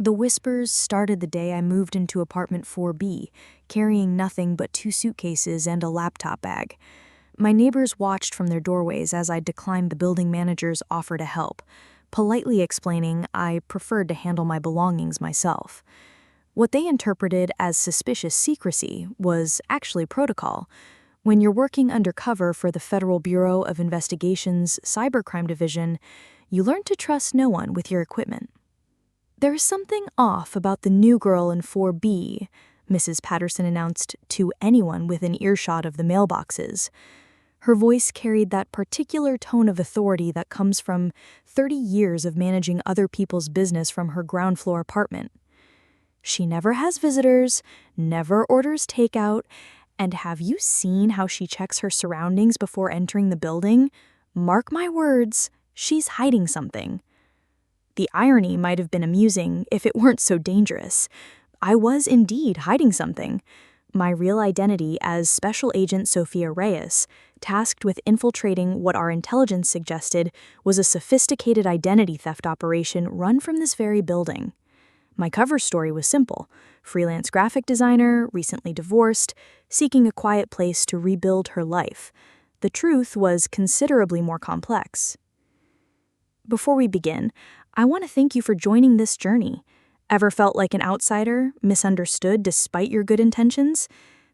The whispers started the day I moved into apartment 4B, carrying nothing but 2 suitcases and a laptop bag. My neighbors watched from their doorways as I declined the building manager's offer to help, politely explaining I preferred to handle my belongings myself. What they interpreted as suspicious secrecy was actually protocol. When you're working undercover for the Federal Bureau of Investigation's Cybercrime Division, you learn to trust no one with your equipment. "There's something off about the new girl in 4B," Mrs. Patterson announced to anyone within earshot of the mailboxes. Her voice carried that particular tone of authority that comes from 30 years of managing other people's business from her ground floor apartment. "She never has visitors, never orders takeout, and have you seen how she checks her surroundings before entering the building? Mark my words, she's hiding something." The irony might have been amusing if it weren't so dangerous. I was indeed hiding something. My real identity as Special Agent Sophia Reyes, tasked with infiltrating what our intelligence suggested was a sophisticated identity theft operation run from this very building. My cover story was simple: freelance graphic designer, recently divorced, seeking a quiet place to rebuild her life. The truth was considerably more complex. Before we begin, I want to thank you for joining this journey. Ever felt like an outsider, misunderstood despite your good intentions?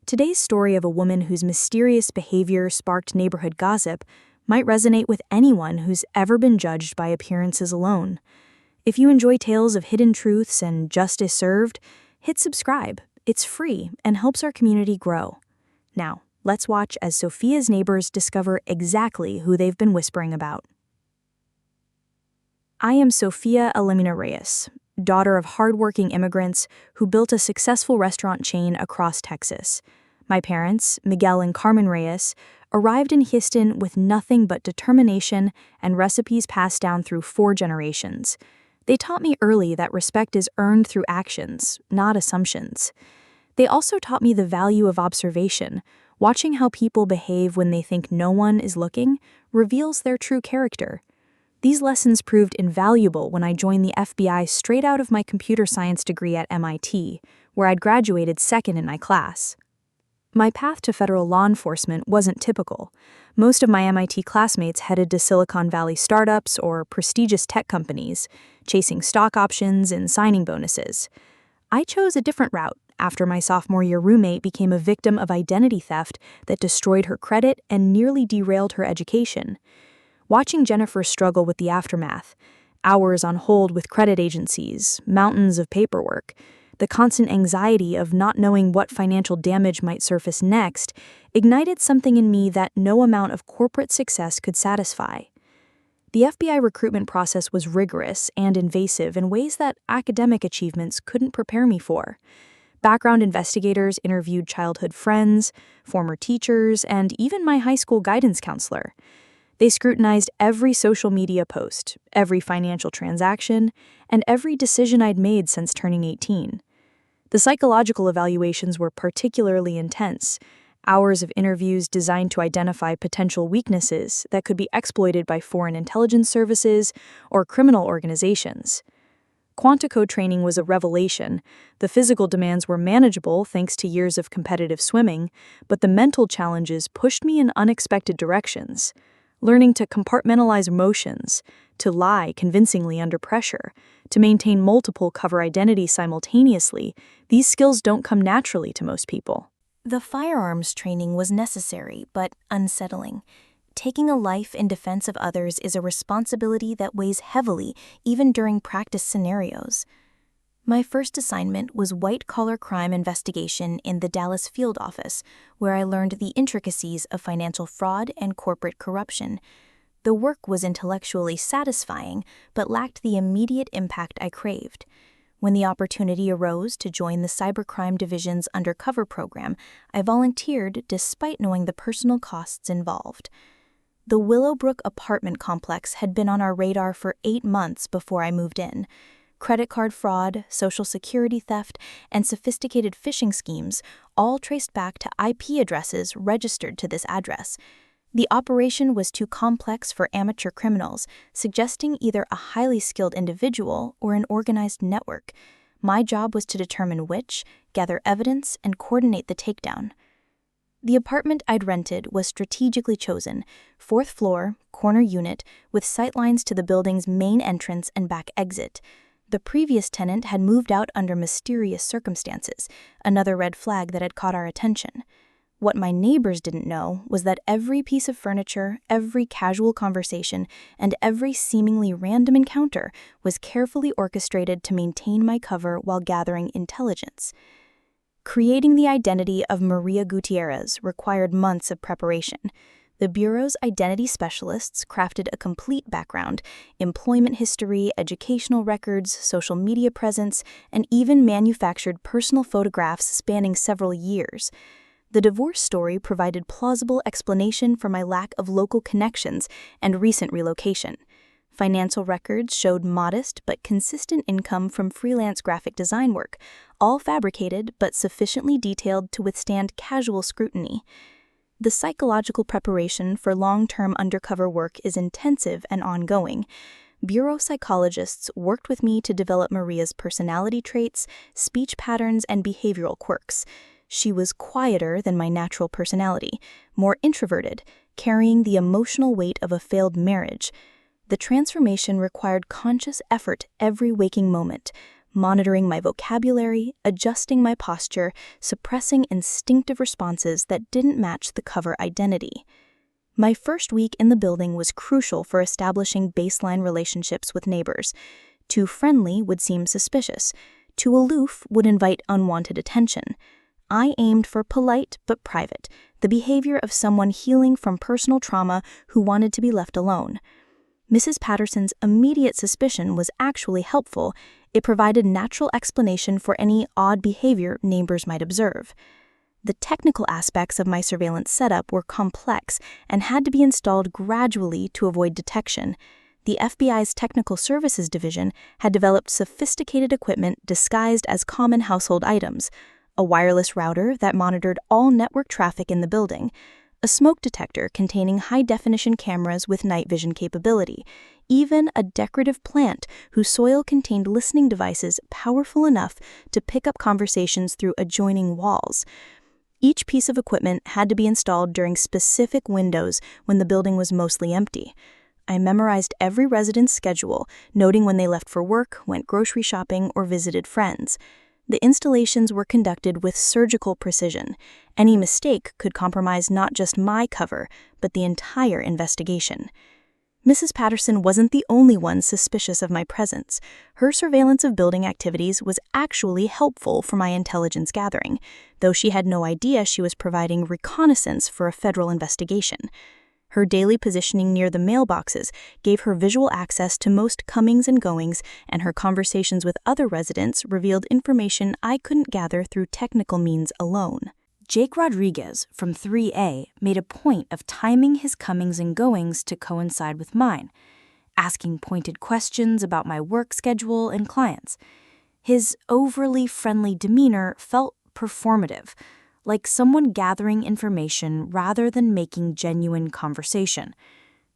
Today's story of a woman whose mysterious behavior sparked neighborhood gossip might resonate with anyone who's ever been judged by appearances alone. If you enjoy tales of hidden truths and justice served, hit subscribe. It's free and helps our community grow. Now, let's watch as Sophia's neighbors discover exactly who they've been whispering about. I am Sophia Alemina Reyes, daughter of hardworking immigrants who built a successful restaurant chain across Texas. My parents, Miguel and Carmen Reyes, arrived in Houston with nothing but determination and recipes passed down through 4 generations. They taught me early that respect is earned through actions, not assumptions. They also taught me the value of observation. Watching how people behave when they think no one is looking reveals their true character. These lessons proved invaluable when I joined the FBI straight out of my computer science degree at MIT, where I'd graduated second in my class. My path to federal law enforcement wasn't typical. Most of my MIT classmates headed to Silicon Valley startups or prestigious tech companies, chasing stock options and signing bonuses. I chose a different route after my sophomore year roommate became a victim of identity theft that destroyed her credit and nearly derailed her education. Watching Jennifer struggle with the aftermath, hours on hold with credit agencies, mountains of paperwork, the constant anxiety of not knowing what financial damage might surface next, ignited something in me that no amount of corporate success could satisfy. The FBI recruitment process was rigorous and invasive in ways that academic achievements couldn't prepare me for. Background investigators interviewed childhood friends, former teachers, and even my high school guidance counselor. They scrutinized every social media post, every financial transaction, and every decision I'd made since turning 18. The psychological evaluations were particularly intense, hours of interviews designed to identify potential weaknesses that could be exploited by foreign intelligence services or criminal organizations. Quantico training was a revelation. The physical demands were manageable thanks to years of competitive swimming, but the mental challenges pushed me in unexpected directions. Learning to compartmentalize emotions, to lie convincingly under pressure, to maintain multiple cover identities simultaneously, these skills don't come naturally to most people. The firearms training was necessary, but unsettling. Taking a life in defense of others is a responsibility that weighs heavily even during practice scenarios. My first assignment was white-collar crime investigation in the Dallas field office, where I learned the intricacies of financial fraud and corporate corruption. The work was intellectually satisfying, but lacked the immediate impact I craved. When the opportunity arose to join the Cybercrime Division's undercover program, I volunteered despite knowing the personal costs involved. The Willowbrook apartment complex had been on our radar for 8 months before I moved in. Credit card fraud, social security theft, and sophisticated phishing schemes all traced back to IP addresses registered to this address. The operation was too complex for amateur criminals, suggesting either a highly skilled individual or an organized network. My job was to determine which, gather evidence, and coordinate the takedown. The apartment I'd rented was strategically chosen, 4th floor, corner unit, with sightlines to the building's main entrance and back exit. The previous tenant had moved out under mysterious circumstances, another red flag that had caught our attention. What my neighbors didn't know was that every piece of furniture, every casual conversation, and every seemingly random encounter was carefully orchestrated to maintain my cover while gathering intelligence. Creating the identity of Maria Gutierrez required months of preparation. The Bureau's identity specialists crafted a complete background, employment history, educational records, social media presence, and even manufactured personal photographs spanning several years. The divorce story provided plausible explanation for my lack of local connections and recent relocation. Financial records showed modest but consistent income from freelance graphic design work, all fabricated but sufficiently detailed to withstand casual scrutiny. The psychological preparation for long-term undercover work is intensive and ongoing. Bureau psychologists worked with me to develop Maria's personality traits, speech patterns, and behavioral quirks. She was quieter than my natural personality, more introverted, carrying the emotional weight of a failed marriage. The transformation required conscious effort every waking moment, monitoring my vocabulary, adjusting my posture, suppressing instinctive responses that didn't match the cover identity. My first week in the building was crucial for establishing baseline relationships with neighbors. Too friendly would seem suspicious. Too aloof would invite unwanted attention. I aimed for polite but private, the behavior of someone healing from personal trauma who wanted to be left alone. Mrs. Patterson's immediate suspicion was actually helpful. It provided natural explanation for any odd behavior neighbors might observe. The technical aspects of my surveillance setup were complex and had to be installed gradually to avoid detection. The FBI's Technical Services Division had developed sophisticated equipment disguised as common household items: a wireless router that monitored all network traffic in the building, a smoke detector containing high-definition cameras with night vision capability, even a decorative plant whose soil contained listening devices powerful enough to pick up conversations through adjoining walls. Each piece of equipment had to be installed during specific windows when the building was mostly empty. I memorized every resident's schedule, noting when they left for work, went grocery shopping, or visited friends. The installations were conducted with surgical precision. Any mistake could compromise not just my cover, but the entire investigation. Mrs. Patterson wasn't the only one suspicious of my presence. Her surveillance of building activities was actually helpful for my intelligence gathering, though she had no idea she was providing reconnaissance for a federal investigation. Her daily positioning near the mailboxes gave her visual access to most comings and goings, and her conversations with other residents revealed information I couldn't gather through technical means alone. Jake Rodriguez from 3A made a point of timing his comings and goings to coincide with mine, asking pointed questions about my work schedule and clients. His overly friendly demeanor felt performative, like someone gathering information rather than making genuine conversation.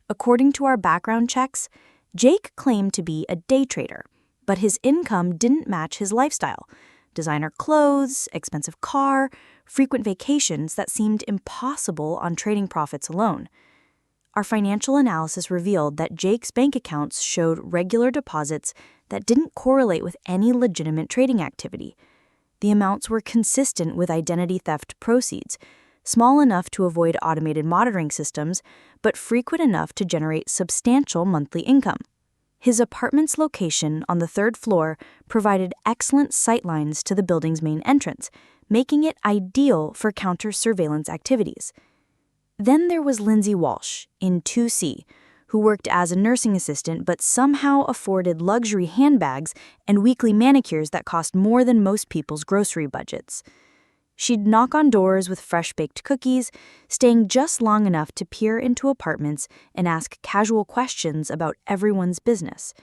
According to our background checks, Jake claimed to be a day trader, but his income didn't match his lifestyle. Designer clothes, expensive car, frequent vacations that seemed impossible on trading profits alone. Our financial analysis revealed that Jake's bank accounts showed regular deposits that didn't correlate with any legitimate trading activity. The amounts were consistent with identity theft proceeds, small enough to avoid automated monitoring systems, but frequent enough to generate substantial monthly income. His apartment's location on the 3rd floor provided excellent sightlines to the building's main entrance, making it ideal for counter-surveillance activities. Then there was Lindsay Walsh in 2C, who worked as a nursing assistant but somehow afforded luxury handbags and weekly manicures that cost more than most people's grocery budgets. She'd knock on doors with fresh-baked cookies, staying just long enough to peer into apartments and ask casual questions about everyone's business.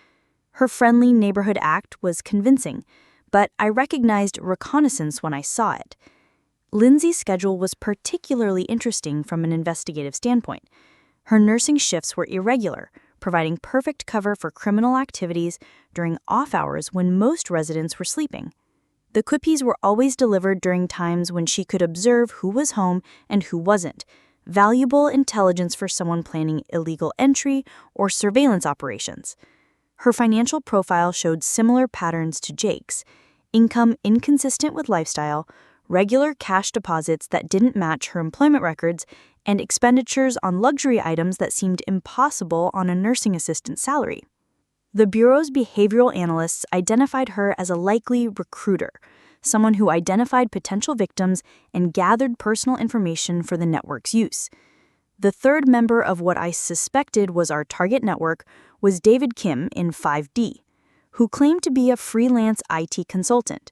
Her friendly neighborhood act was convincing, but I recognized reconnaissance when I saw it. Lindsay's schedule was particularly interesting from an investigative standpoint. Her nursing shifts were irregular, providing perfect cover for criminal activities during off hours when most residents were sleeping. The cookies were always delivered during times when she could observe who was home and who wasn't, valuable intelligence for someone planning illegal entry or surveillance operations. Her financial profile showed similar patterns to Jake's: income inconsistent with lifestyle, regular cash deposits that didn't match her employment records, and expenditures on luxury items that seemed impossible on a nursing assistant's salary. The Bureau's behavioral analysts identified her as a likely recruiter, someone who identified potential victims and gathered personal information for the network's use. The third member of what I suspected was our target network was David Kim in 5D, who claimed to be a freelance IT consultant.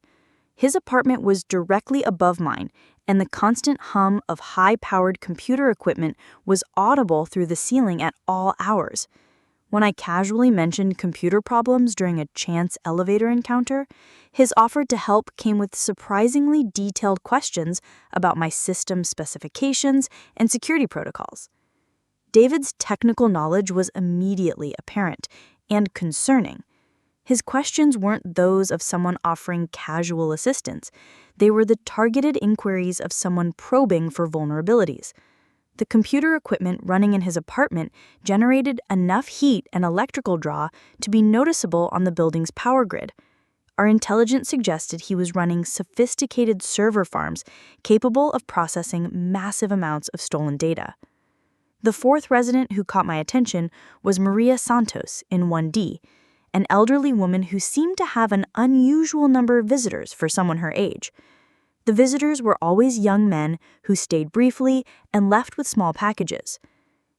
His apartment was directly above mine, and the constant hum of high-powered computer equipment was audible through the ceiling at all hours. When I casually mentioned computer problems during a chance elevator encounter, his offer to help came with surprisingly detailed questions about my system specifications and security protocols. David's technical knowledge was immediately apparent and concerning. His questions weren't those of someone offering casual assistance. They were the targeted inquiries of someone probing for vulnerabilities. The computer equipment running in his apartment generated enough heat and electrical draw to be noticeable on the building's power grid. Our intelligence suggested he was running sophisticated server farms capable of processing massive amounts of stolen data. The fourth resident who caught my attention was Maria Santos in 1D, an elderly woman who seemed to have an unusual number of visitors for someone her age. The visitors were always young men who stayed briefly and left with small packages.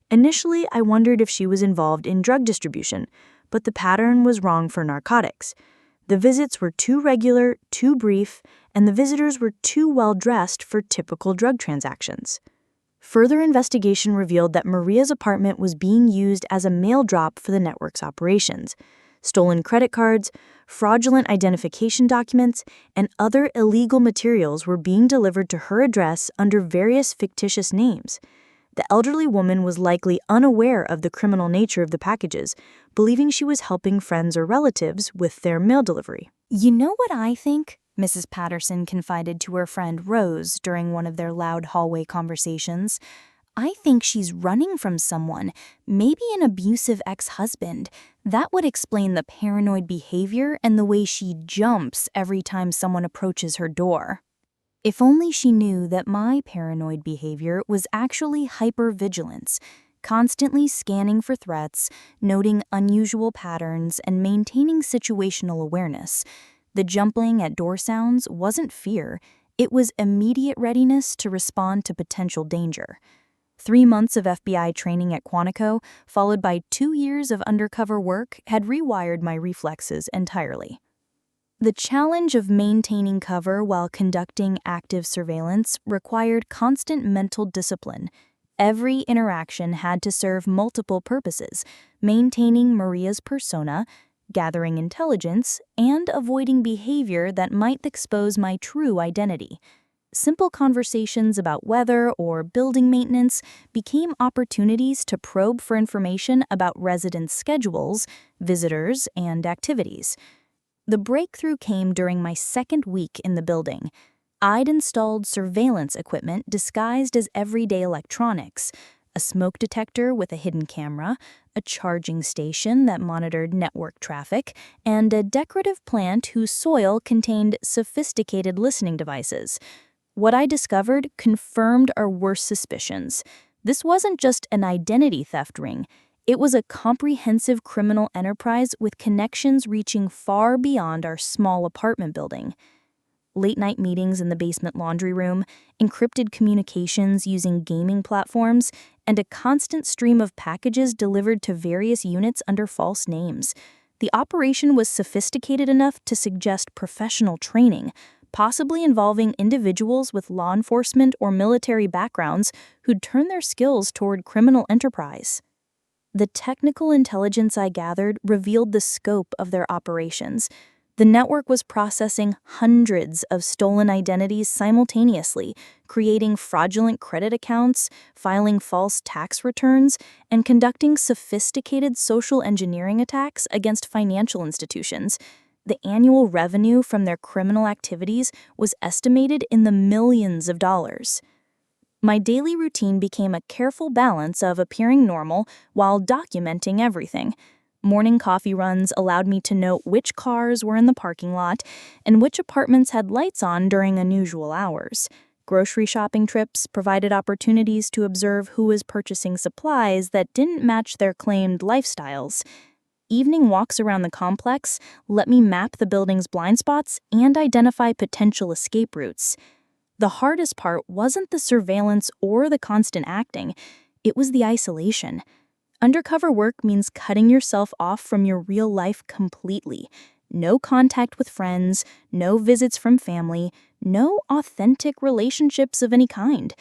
Initially, I wondered if she was involved in drug distribution, but the pattern was wrong for narcotics. The visits were too regular, too brief, and the visitors were too well-dressed for typical drug transactions. Further investigation revealed that Maria's apartment was being used as a mail drop for the network's operations. Stolen credit cards, fraudulent identification documents, and other illegal materials were being delivered to her address under various fictitious names. The elderly woman was likely unaware of the criminal nature of the packages, believing she was helping friends or relatives with their mail delivery. "You know what I think?" Mrs. Patterson confided to her friend Rose during one of their loud hallway conversations. "I think she's running from someone, maybe an abusive ex-husband. That would explain the paranoid behavior and the way she jumps every time someone approaches her door." If only she knew that my paranoid behavior was actually hypervigilance, constantly scanning for threats, noting unusual patterns, and maintaining situational awareness. The jumping at door sounds wasn't fear, it was immediate readiness to respond to potential danger. 3 months of FBI training at Quantico, followed by 2 years of undercover work, had rewired my reflexes entirely. The challenge of maintaining cover while conducting active surveillance required constant mental discipline. Every interaction had to serve multiple purposes: maintaining Maria's persona, gathering intelligence, and avoiding behavior that might expose my true identity. Simple conversations about weather or building maintenance became opportunities to probe for information about residents' schedules, visitors, and activities. The breakthrough came during my second week in the building. I'd installed surveillance equipment disguised as everyday electronics: a smoke detector with a hidden camera, a charging station that monitored network traffic, and a decorative plant whose soil contained sophisticated listening devices. What I discovered confirmed our worst suspicions. This wasn't just an identity theft ring. It was a comprehensive criminal enterprise with connections reaching far beyond our small apartment building. Late-night meetings in the basement laundry room, encrypted communications using gaming platforms, and a constant stream of packages delivered to various units under false names. The operation was sophisticated enough to suggest professional training, possibly involving individuals with law enforcement or military backgrounds who'd turn their skills toward criminal enterprise. The technical intelligence I gathered revealed the scope of their operations. The network was processing hundreds of stolen identities simultaneously, creating fraudulent credit accounts, filing false tax returns, and conducting sophisticated social engineering attacks against financial institutions. The annual revenue from their criminal activities was estimated in the millions of dollars. My daily routine became a careful balance of appearing normal while documenting everything. Morning coffee runs allowed me to note which cars were in the parking lot and which apartments had lights on during unusual hours. Grocery shopping trips provided opportunities to observe who was purchasing supplies that didn't match their claimed lifestyles. Evening walks around the complex let me map the building's blind spots and identify potential escape routes. The hardest part wasn't the surveillance or the constant acting, it was the isolation. Undercover work means cutting yourself off from your real life completely. No contact with friends, no visits from family, no authentic relationships of any kind.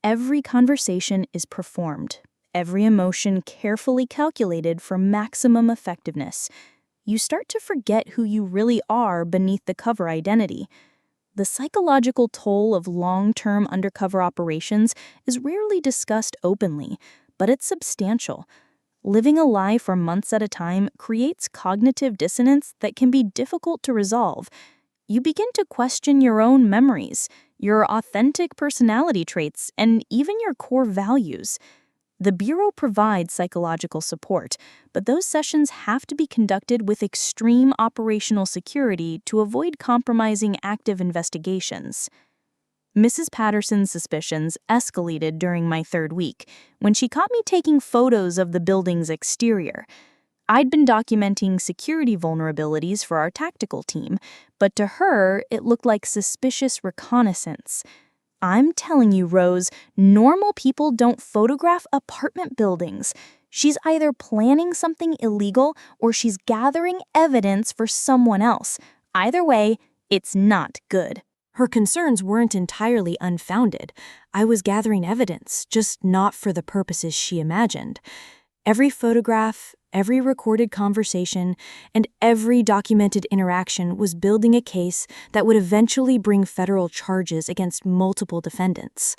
Every conversation is performed, every emotion carefully calculated for maximum effectiveness. You start to forget who you really are beneath the cover identity. The psychological toll of long-term undercover operations is rarely discussed openly, but it's substantial. Living a lie for months at a time creates cognitive dissonance that can be difficult to resolve. You begin to question your own memories, your authentic personality traits, and even your core values. The Bureau provides psychological support, but those sessions have to be conducted with extreme operational security to avoid compromising active investigations. Mrs. Patterson's suspicions escalated during my third week, when she caught me taking photos of the building's exterior. I'd been documenting security vulnerabilities for our tactical team, but to her, it looked like suspicious reconnaissance. I'm telling you, Rose, normal people don't photograph apartment buildings. She's either planning something illegal or she's gathering evidence for someone else. Either way, it's not good. Her concerns weren't entirely unfounded. I was gathering evidence, just not for the purposes she imagined. Every photograph, every recorded conversation, and every documented interaction was building a case that would eventually bring federal charges against multiple defendants.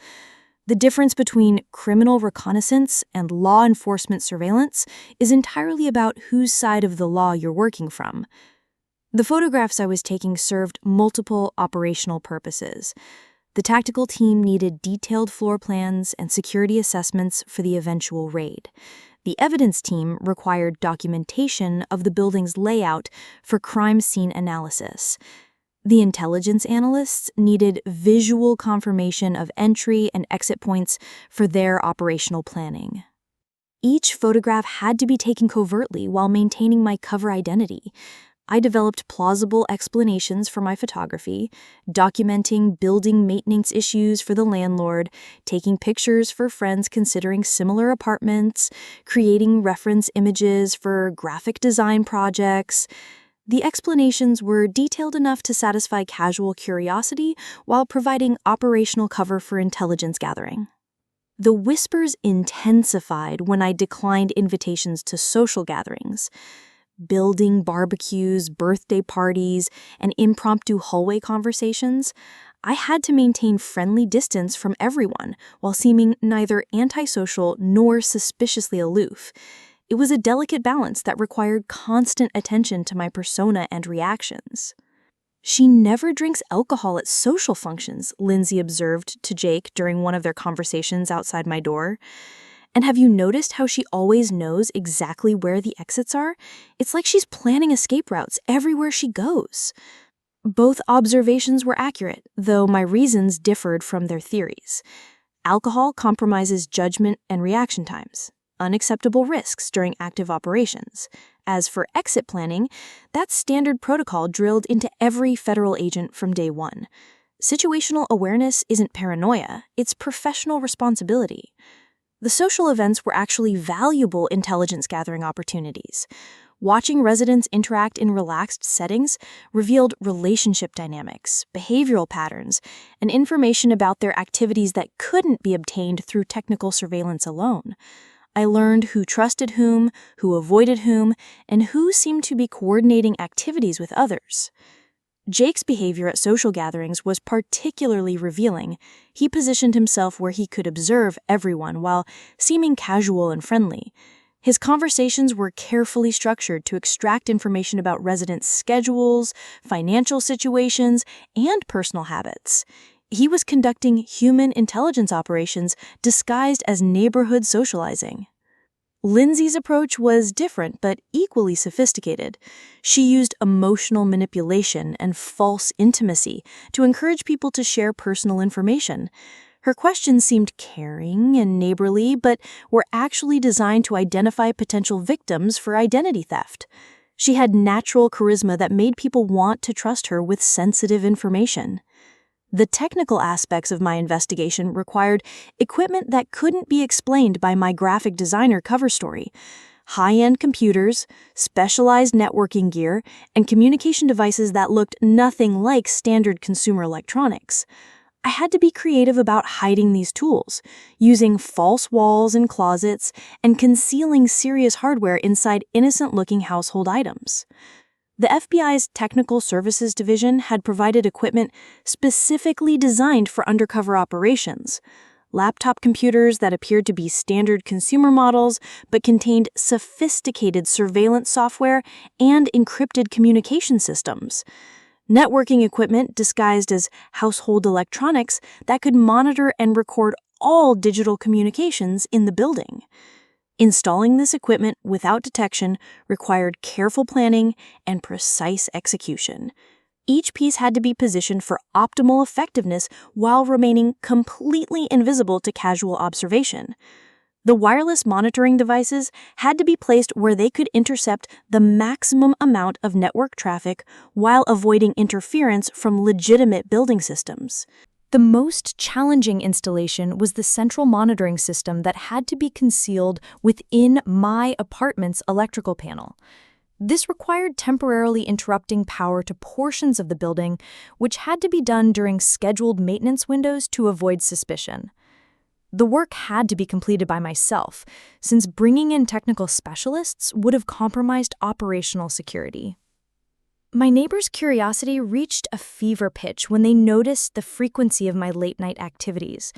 The difference between criminal reconnaissance and law enforcement surveillance is entirely about whose side of the law you're working from. The photographs I was taking served multiple operational purposes. The tactical team needed detailed floor plans and security assessments for the eventual raid. The evidence team required documentation of the building's layout for crime scene analysis. The intelligence analysts needed visual confirmation of entry and exit points for their operational planning. Each photograph had to be taken covertly while maintaining my cover identity. I developed plausible explanations for my photography, documenting building maintenance issues for the landlord, taking pictures for friends considering similar apartments, creating reference images for graphic design projects. The explanations were detailed enough to satisfy casual curiosity while providing operational cover for intelligence gathering. The whispers intensified when I declined invitations to social gatherings. Building barbecues, birthday parties, and impromptu hallway conversations, I had to maintain friendly distance from everyone while seeming neither antisocial nor suspiciously aloof. It was a delicate balance that required constant attention to my persona and reactions. "She never drinks alcohol at social functions," Lindsay observed to Jake during one of their conversations outside my door. "And have you noticed how she always knows exactly where the exits are? It's like she's planning escape routes everywhere she goes." Both observations were accurate, though my reasons differed from their theories. Alcohol compromises judgment and reaction times, unacceptable risks during active operations. As for exit planning, that's standard protocol drilled into every federal agent from day one. Situational awareness isn't paranoia, it's professional responsibility. The social events were actually valuable intelligence gathering opportunities. Watching residents interact in relaxed settings revealed relationship dynamics, behavioral patterns, and information about their activities that couldn't be obtained through technical surveillance alone. I learned who trusted whom, who avoided whom, and who seemed to be coordinating activities with others. Jake's behavior at social gatherings was particularly revealing. He positioned himself where he could observe everyone while seeming casual and friendly. His conversations were carefully structured to extract information about residents' schedules, financial situations, and personal habits. He was conducting human intelligence operations disguised as neighborhood socializing. Lindsay's approach was different but equally sophisticated. She used emotional manipulation and false intimacy to encourage people to share personal information. Her questions seemed caring and neighborly, but were actually designed to identify potential victims for identity theft. She had natural charisma that made people want to trust her with sensitive information. The technical aspects of my investigation required equipment that couldn't be explained by my graphic designer cover story. High-end computers, specialized networking gear, and communication devices that looked nothing like standard consumer electronics. I had to be creative about hiding these tools, using false walls and closets, and concealing serious hardware inside innocent-looking household items. The FBI's Technical Services Division had provided equipment specifically designed for undercover operations. Laptop computers that appeared to be standard consumer models but contained sophisticated surveillance software and encrypted communication systems. Networking equipment disguised as household electronics that could monitor and record all digital communications in the building. Installing this equipment without detection required careful planning and precise execution. Each piece had to be positioned for optimal effectiveness while remaining completely invisible to casual observation. The wireless monitoring devices had to be placed where they could intercept the maximum amount of network traffic while avoiding interference from legitimate building systems. The most challenging installation was the central monitoring system that had to be concealed within my apartment's electrical panel. This required temporarily interrupting power to portions of the building, which had to be done during scheduled maintenance windows to avoid suspicion. The work had to be completed by myself, since bringing in technical specialists would have compromised operational security. My neighbor's curiosity reached a fever pitch when they noticed the frequency of my late-night activities.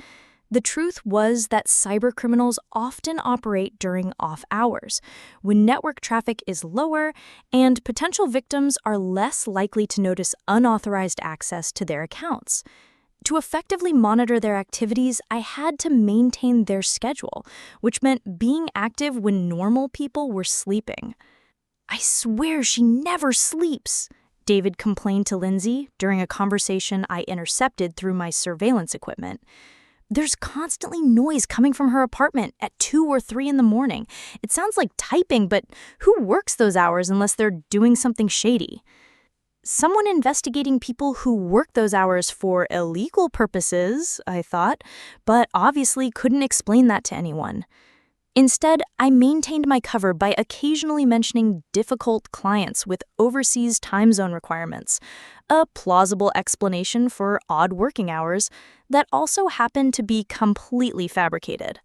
The truth was that cybercriminals often operate during off hours, when network traffic is lower and potential victims are less likely to notice unauthorized access to their accounts. To effectively monitor their activities, I had to maintain their schedule, which meant being active when normal people were sleeping. "I swear she never sleeps," David complained to Lindsay during a conversation I intercepted through my surveillance equipment. "There's constantly noise coming from her apartment at 2 or 3 in the morning. It sounds like typing, but who works those hours unless they're doing something shady?" Someone investigating people who work those hours for illegal purposes, I thought, but obviously couldn't explain that to anyone. Instead, I maintained my cover by occasionally mentioning difficult clients with overseas time zone requirements, a plausible explanation for odd working hours that also happened to be completely fabricated.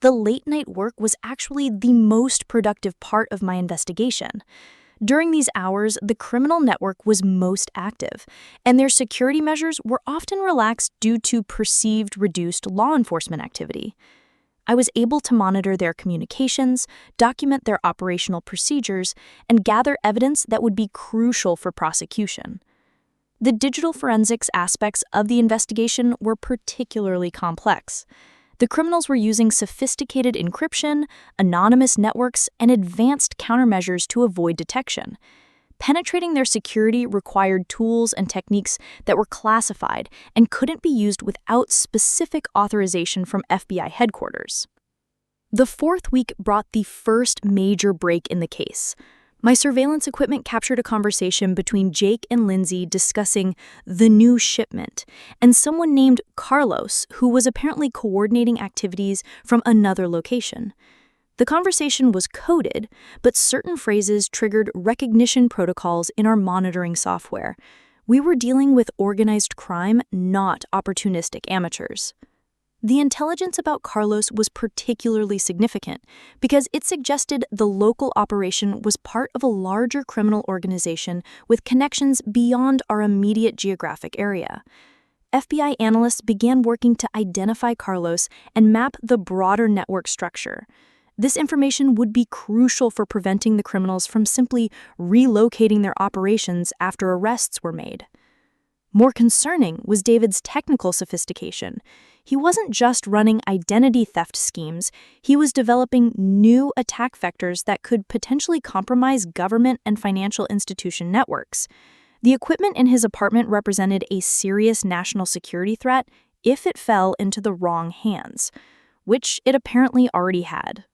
The late-night work was actually the most productive part of my investigation. During these hours, the criminal network was most active, and their security measures were often relaxed due to perceived reduced law enforcement activity. I was able to monitor their communications, document their operational procedures, and gather evidence that would be crucial for prosecution. The digital forensics aspects of the investigation were particularly complex. The criminals were using sophisticated encryption, anonymous networks, and advanced countermeasures to avoid detection. Penetrating their security required tools and techniques that were classified and couldn't be used without specific authorization from FBI headquarters. The fourth week brought the first major break in the case. My surveillance equipment captured a conversation between Jake and Lindsay discussing the new shipment and someone named Carlos, who was apparently coordinating activities from another location. The conversation was coded, but certain phrases triggered recognition protocols in our monitoring software. We were dealing with organized crime, not opportunistic amateurs. The intelligence about Carlos was particularly significant because it suggested the local operation was part of a larger criminal organization with connections beyond our immediate geographic area. FBI analysts began working to identify Carlos and map the broader network structure. This information would be crucial for preventing the criminals from simply relocating their operations after arrests were made. More concerning was David's technical sophistication. He wasn't just running identity theft schemes, he was developing new attack vectors that could potentially compromise government and financial institution networks. The equipment in his apartment represented a serious national security threat if it fell into the wrong hands, which it apparently already had.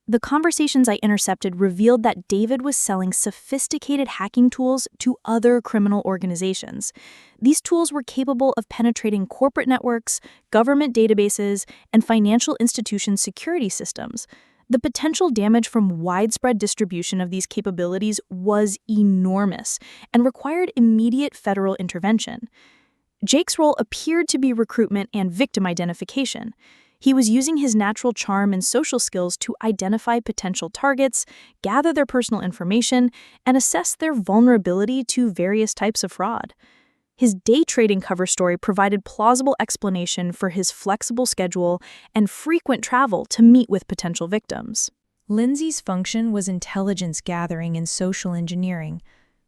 The conversations I intercepted revealed that David was selling sophisticated hacking tools to other criminal organizations. These tools were capable of penetrating corporate networks, government databases, and financial institution security systems. The potential damage from widespread distribution of these capabilities was enormous and required immediate federal intervention. Jake's role appeared to be recruitment and victim identification. He was using his natural charm and social skills to identify potential targets, gather their personal information, and assess their vulnerability to various types of fraud. His day trading cover story provided plausible explanation for his flexible schedule and frequent travel to meet with potential victims. Lindsay's function was intelligence gathering and social engineering.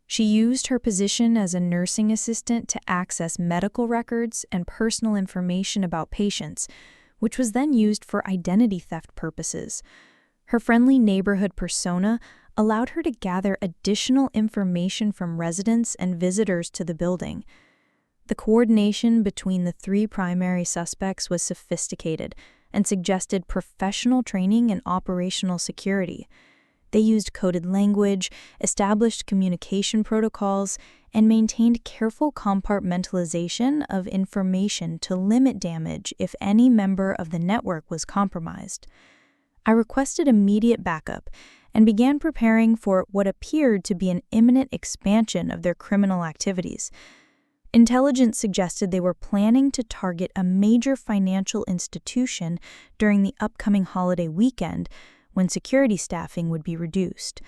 She used her position as a nursing assistant to access medical records and personal information about patients, which was then used for identity theft purposes. Her friendly neighborhood persona allowed her to gather additional information from residents and visitors to the building. The coordination between the three primary suspects was sophisticated and suggested professional training and operational security. They used coded language, established communication protocols, and maintained careful compartmentalization of information to limit damage if any member of the network was compromised. I requested immediate backup and began preparing for what appeared to be an imminent expansion of their criminal activities. Intelligence suggested they were planning to target a major financial institution during the upcoming holiday weekend, when security staffing would be reduced.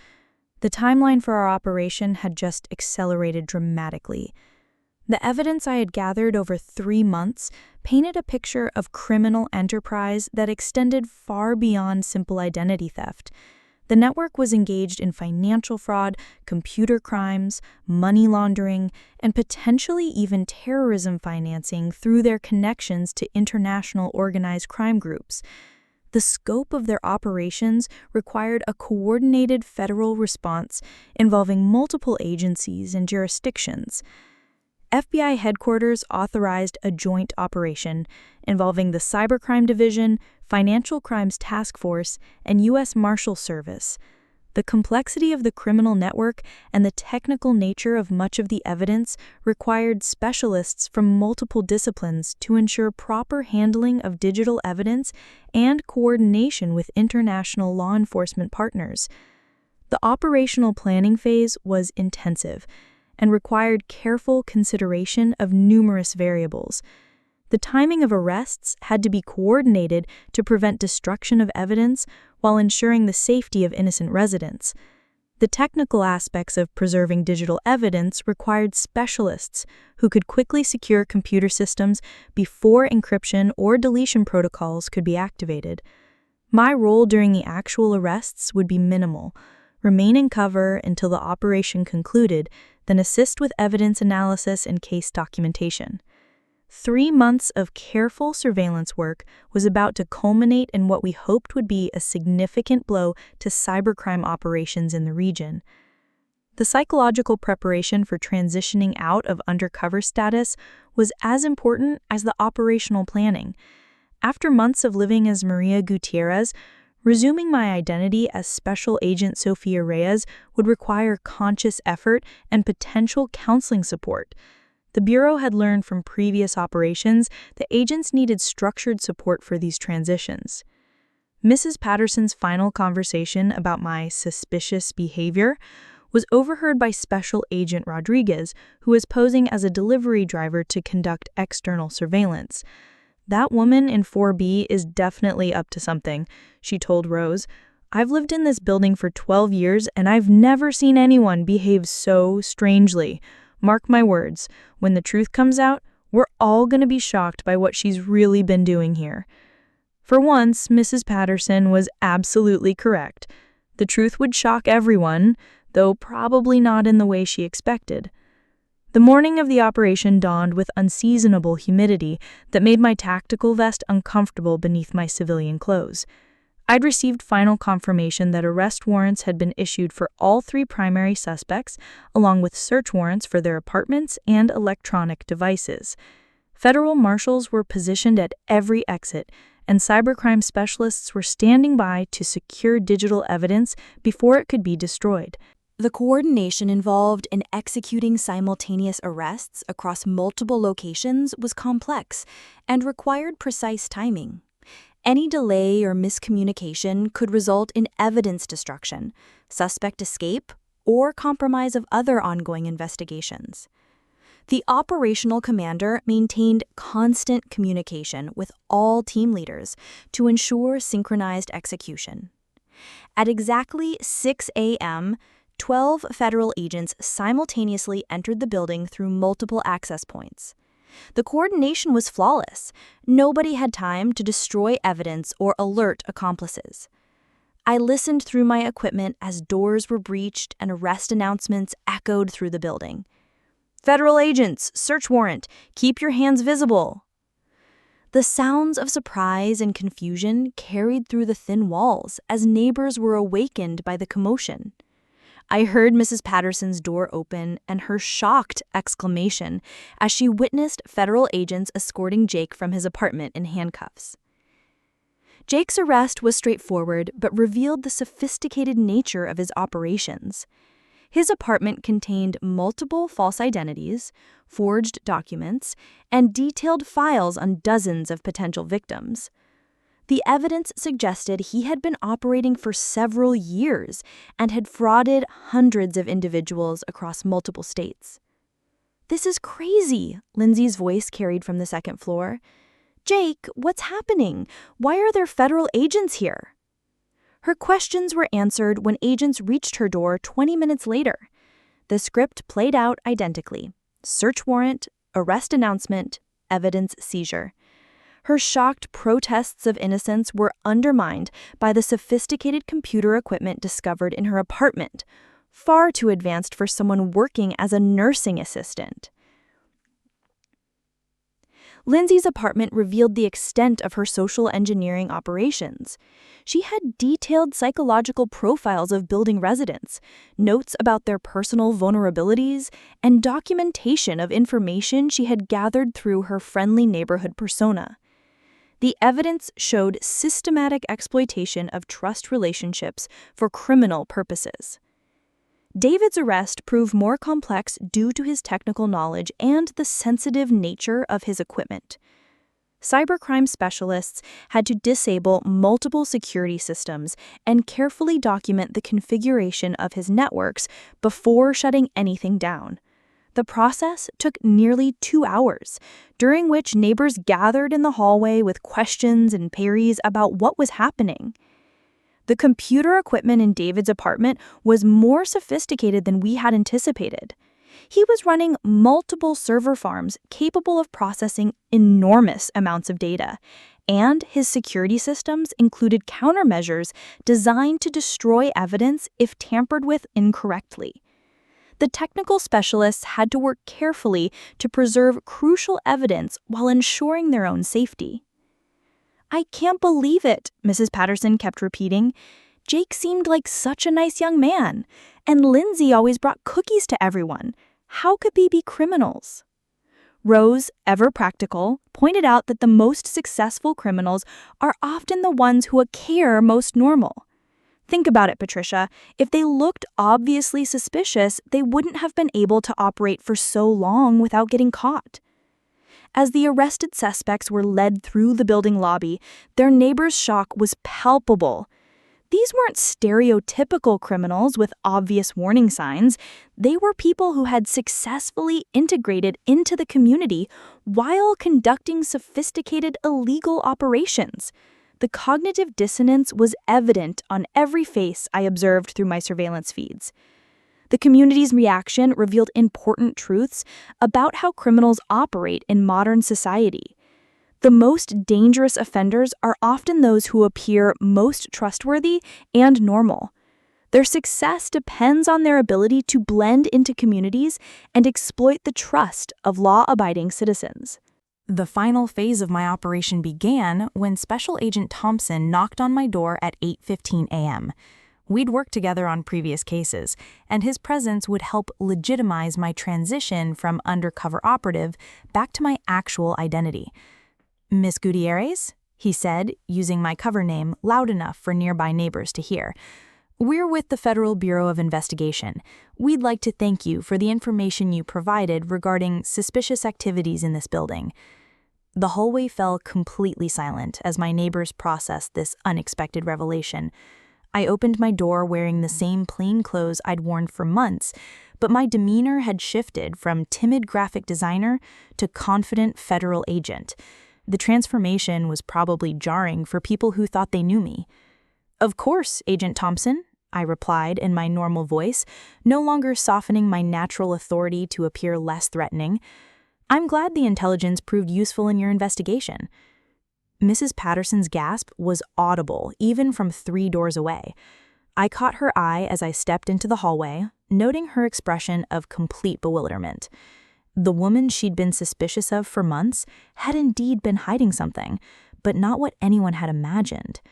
The timeline for our operation had just accelerated dramatically. The evidence I had gathered over 3 months painted a picture of criminal enterprise that extended far beyond simple identity theft. The network was engaged in financial fraud, computer crimes, money laundering, and potentially even terrorism financing through their connections to international organized crime groups. The scope of their operations required a coordinated federal response involving multiple agencies and jurisdictions. FBI headquarters authorized a joint operation involving the Cybercrime Division, Financial Crimes Task Force, and U.S. Marshal Service. The complexity of the criminal network and the technical nature of much of the evidence required specialists from multiple disciplines to ensure proper handling of digital evidence and coordination with international law enforcement partners. The operational planning phase was intensive and required careful consideration of numerous variables. The timing of arrests had to be coordinated to prevent destruction of evidence while ensuring the safety of innocent residents. The technical aspects of preserving digital evidence required specialists who could quickly secure computer systems before encryption or deletion protocols could be activated. My role during the actual arrests would be minimal: remain in cover until the operation concluded, then assist with evidence analysis and case documentation. 3 months of careful surveillance work was about to culminate in what we hoped would be a significant blow to cybercrime operations in the region. The psychological preparation for transitioning out of undercover status was as important as the operational planning. After months of living as Maria Gutierrez, resuming my identity as Special Agent Sofia Reyes would require conscious effort and potential counseling support. The Bureau had learned from previous operations that agents needed structured support for these transitions. Mrs. Patterson's final conversation about my suspicious behavior was overheard by Special Agent Rodriguez, who was posing as a delivery driver to conduct external surveillance. "That woman in 4B is definitely up to something," she told Rose. "I've lived in this building for 12 years and I've never seen anyone behave so strangely. Mark my words, when the truth comes out, we're all going to be shocked by what she's really been doing here." For once, Mrs. Patterson was absolutely correct. The truth would shock everyone, though probably not in the way she expected. The morning of the operation dawned with unseasonable humidity that made my tactical vest uncomfortable beneath my civilian clothes. I'd received final confirmation that arrest warrants had been issued for all 3 primary suspects, along with search warrants for their apartments and electronic devices. Federal marshals were positioned at every exit, and cybercrime specialists were standing by to secure digital evidence before it could be destroyed. The coordination involved in executing simultaneous arrests across multiple locations was complex and required precise timing. Any delay or miscommunication could result in evidence destruction, suspect escape, or compromise of other ongoing investigations. The operational commander maintained constant communication with all team leaders to ensure synchronized execution. At exactly 6 a.m., 12 federal agents simultaneously entered the building through multiple access points. The coordination was flawless. Nobody had time to destroy evidence or alert accomplices. I listened through my equipment as doors were breached and arrest announcements echoed through the building. "Federal agents, search warrant, keep your hands visible." The sounds of surprise and confusion carried through the thin walls as neighbors were awakened by the commotion. I heard Mrs. Patterson's door open and her shocked exclamation as she witnessed federal agents escorting Jake from his apartment in handcuffs. Jake's arrest was straightforward but revealed the sophisticated nature of his operations. His apartment contained multiple false identities, forged documents, and detailed files on dozens of potential victims. The evidence suggested he had been operating for several years and had frauded hundreds of individuals across multiple states. "This is crazy," Lindsay's voice carried from the second floor. "Jake, what's happening? Why are there federal agents here?" Her questions were answered when agents reached her door 20 minutes later. The script played out identically: search warrant, arrest announcement, evidence seizure. Her shocked protests of innocence were undermined by the sophisticated computer equipment discovered in her apartment, far too advanced for someone working as a nursing assistant. Lindsay's apartment revealed the extent of her social engineering operations. She had detailed psychological profiles of building residents, notes about their personal vulnerabilities, and documentation of information she had gathered through her friendly neighborhood persona. The evidence showed systematic exploitation of trust relationships for criminal purposes. David's arrest proved more complex due to his technical knowledge and the sensitive nature of his equipment. Cybercrime specialists had to disable multiple security systems and carefully document the configuration of his networks before shutting anything down. The process took nearly 2 hours, during which neighbors gathered in the hallway with questions and queries about what was happening. The computer equipment in David's apartment was more sophisticated than we had anticipated. He was running multiple server farms capable of processing enormous amounts of data, and his security systems included countermeasures designed to destroy evidence if tampered with incorrectly. The technical specialists had to work carefully to preserve crucial evidence while ensuring their own safety. "I can't believe it," Mrs. Patterson kept repeating. "Jake seemed like such a nice young man, and Lindsay always brought cookies to everyone. How could they be criminals?" Rose, ever practical, pointed out that the most successful criminals are often the ones who appear most normal. Think about it, Patricia. If they looked obviously suspicious, they wouldn't have been able to operate for so long without getting caught. As the arrested suspects were led through the building lobby, their neighbors' shock was palpable. These weren't stereotypical criminals with obvious warning signs. They were people who had successfully integrated into the community while conducting sophisticated illegal operations. The cognitive dissonance was evident on every face I observed through my surveillance feeds. The community's reaction revealed important truths about how criminals operate in modern society. The most dangerous offenders are often those who appear most trustworthy and normal. Their success depends on their ability to blend into communities and exploit the trust of law-abiding citizens. The final phase of my operation began when Special Agent Thompson knocked on my door at 8:15 a.m. We'd worked together on previous cases, and his presence would help legitimize my transition from undercover operative back to my actual identity. "Miss Gutierrez?" he said, using my cover name loud enough for nearby neighbors to hear. "We're with the Federal Bureau of Investigation. We'd like to thank you for the information you provided regarding suspicious activities in this building." The hallway fell completely silent as my neighbors processed this unexpected revelation. I opened my door wearing the same plain clothes I'd worn for months, but my demeanor had shifted from timid graphic designer to confident federal agent. The transformation was probably jarring for people who thought they knew me. "Of course, Agent Thompson," I replied in my normal voice, no longer softening my natural authority to appear less threatening. "I'm glad the intelligence proved useful in your investigation." Mrs. Patterson's gasp was audible, even from 3 doors away. I caught her eye as I stepped into the hallway, noting her expression of complete bewilderment. The woman she'd been suspicious of for months had indeed been hiding something, but not what anyone had imagined.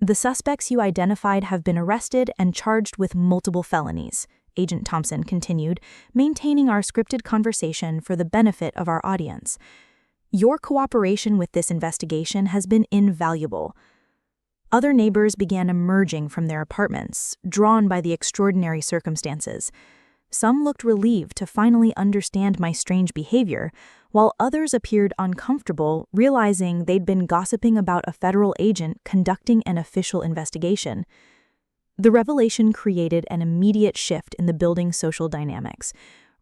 "The suspects you identified have been arrested and charged with multiple felonies," Agent Thompson continued, maintaining our scripted conversation for the benefit of our audience. "Your cooperation with this investigation has been invaluable." Other neighbors began emerging from their apartments, drawn by the extraordinary circumstances. Some looked relieved to finally understand my strange behavior, while others appeared uncomfortable, realizing they'd been gossiping about a federal agent conducting an official investigation. The revelation created an immediate shift in the building's social dynamics.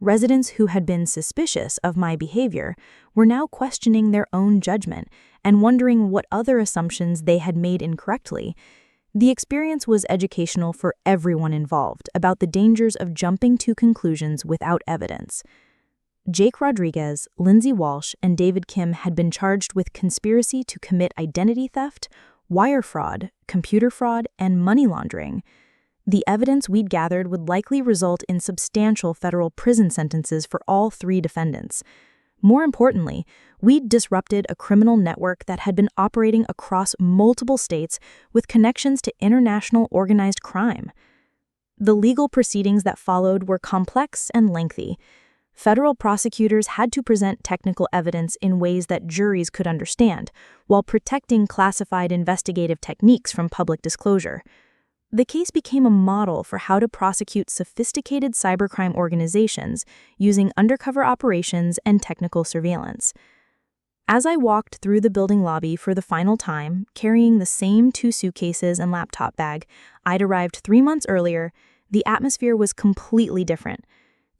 Residents who had been suspicious of my behavior were now questioning their own judgment and wondering what other assumptions they had made incorrectly. The experience was educational for everyone involved about the dangers of jumping to conclusions without evidence. Jake Rodriguez, Lindsay Walsh, and David Kim had been charged with conspiracy to commit identity theft, wire fraud, computer fraud, and money laundering. The evidence we'd gathered would likely result in substantial federal prison sentences for all 3 defendants. More importantly, we'd disrupted a criminal network that had been operating across multiple states with connections to international organized crime. The legal proceedings that followed were complex and lengthy. Federal prosecutors had to present technical evidence in ways that juries could understand, while protecting classified investigative techniques from public disclosure. The case became a model for how to prosecute sophisticated cybercrime organizations using undercover operations and technical surveillance. As I walked through the building lobby for the final time, carrying the same 2 suitcases and laptop bag I'd arrived 3 months earlier, the atmosphere was completely different.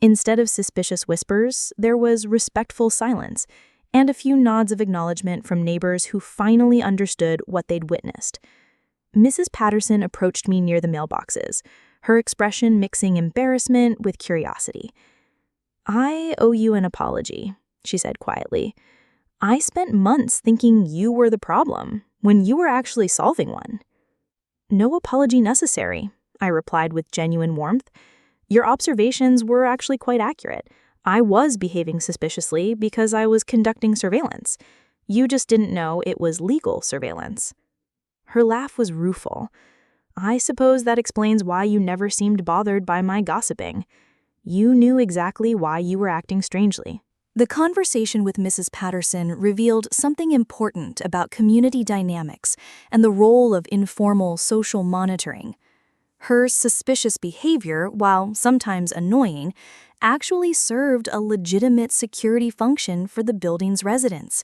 Instead of suspicious whispers, there was respectful silence and a few nods of acknowledgement from neighbors who finally understood what they'd witnessed. Mrs. Patterson approached me near the mailboxes, her expression mixing embarrassment with curiosity. "I owe you an apology," she said quietly. "I spent months thinking you were the problem, when you were actually solving one." "No apology necessary," I replied with genuine warmth. "Your observations were actually quite accurate. I was behaving suspiciously because I was conducting surveillance. You just didn't know it was legal surveillance." Her laugh was rueful. "I suppose that explains why you never seemed bothered by my gossiping. You knew exactly why you were acting strangely." The conversation with Mrs. Patterson revealed something important about community dynamics and the role of informal social monitoring. Her suspicious behavior, while sometimes annoying, actually served a legitimate security function for the building's residents.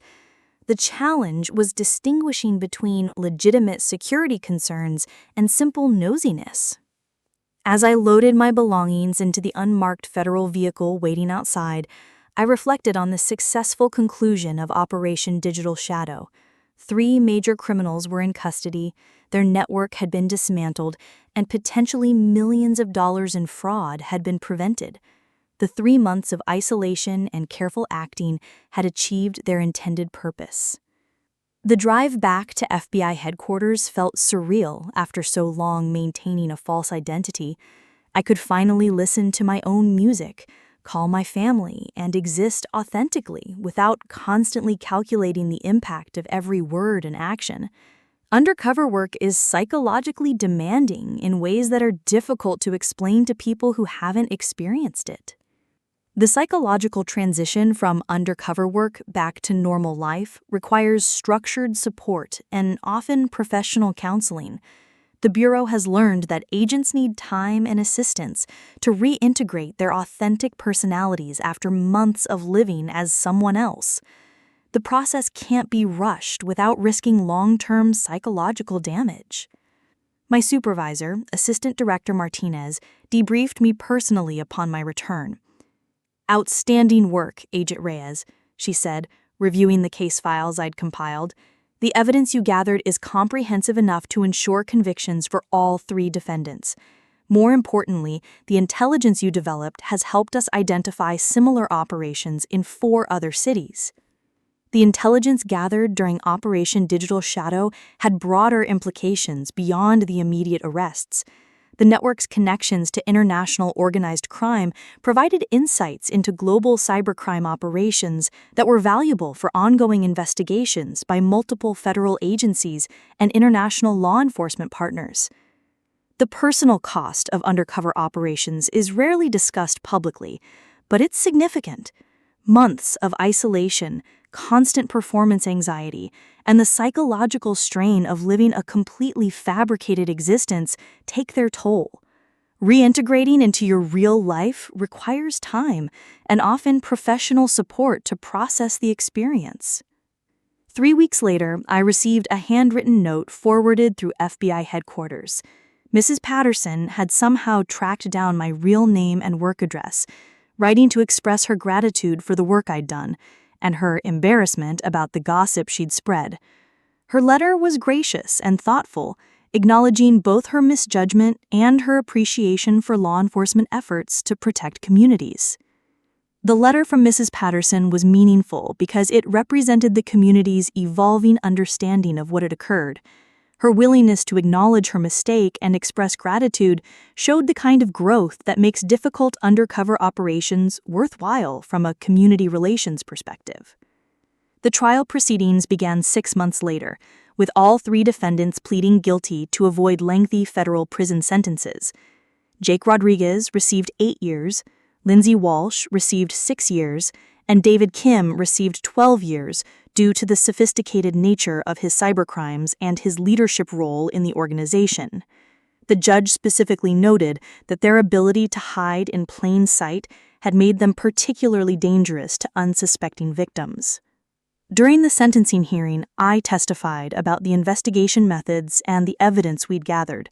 The challenge was distinguishing between legitimate security concerns and simple nosiness. As I loaded my belongings into the unmarked federal vehicle waiting outside, I reflected on the successful conclusion of Operation Digital Shadow. 3 major criminals were in custody, their network had been dismantled, and potentially millions of dollars in fraud had been prevented. The 3 months of isolation and careful acting had achieved their intended purpose. The drive back to FBI headquarters felt surreal after so long maintaining a false identity. I could finally listen to my own music, call my family, and exist authentically without constantly calculating the impact of every word and action. Undercover work is psychologically demanding in ways that are difficult to explain to people who haven't experienced it. The psychological transition from undercover work back to normal life requires structured support and often professional counseling. The Bureau has learned that agents need time and assistance to reintegrate their authentic personalities after months of living as someone else. The process can't be rushed without risking long-term psychological damage. My supervisor, Assistant Director Martinez, debriefed me personally upon my return. "Outstanding work, Agent Reyes," she said, reviewing the case files I'd compiled. "The evidence you gathered is comprehensive enough to ensure convictions for all 3 defendants. More importantly, the intelligence you developed has helped us identify similar operations in 4 other cities." The intelligence gathered during Operation Digital Shadow had broader implications beyond the immediate arrests. The network's connections to international organized crime provided insights into global cybercrime operations that were valuable for ongoing investigations by multiple federal agencies and international law enforcement partners. The personal cost of undercover operations is rarely discussed publicly, but it's significant. Months of isolation, constant performance anxiety, and the psychological strain of living a completely fabricated existence take their toll. Reintegrating into your real life requires time and often professional support to process the experience. 3 weeks later, I received a handwritten note forwarded through FBI headquarters. Mrs. Patterson had somehow tracked down my real name and work address, writing to express her gratitude for the work I'd done, and her embarrassment about the gossip she'd spread. Her letter was gracious and thoughtful, acknowledging both her misjudgment and her appreciation for law enforcement efforts to protect communities. The letter from Mrs. Patterson was meaningful because it represented the community's evolving understanding of what had occurred. Her willingness to acknowledge her mistake and express gratitude showed the kind of growth that makes difficult undercover operations worthwhile from a community relations perspective. The trial proceedings began 6 months later, with all 3 defendants pleading guilty to avoid lengthy federal prison sentences. Jake Rodriguez received 8 years, Lindsay Walsh received 6 years, and David Kim received 12 years due to the sophisticated nature of his cybercrimes and his leadership role in the organization. The judge specifically noted that their ability to hide in plain sight had made them particularly dangerous to unsuspecting victims. During the sentencing hearing, I testified about the investigation methods and the evidence we'd gathered.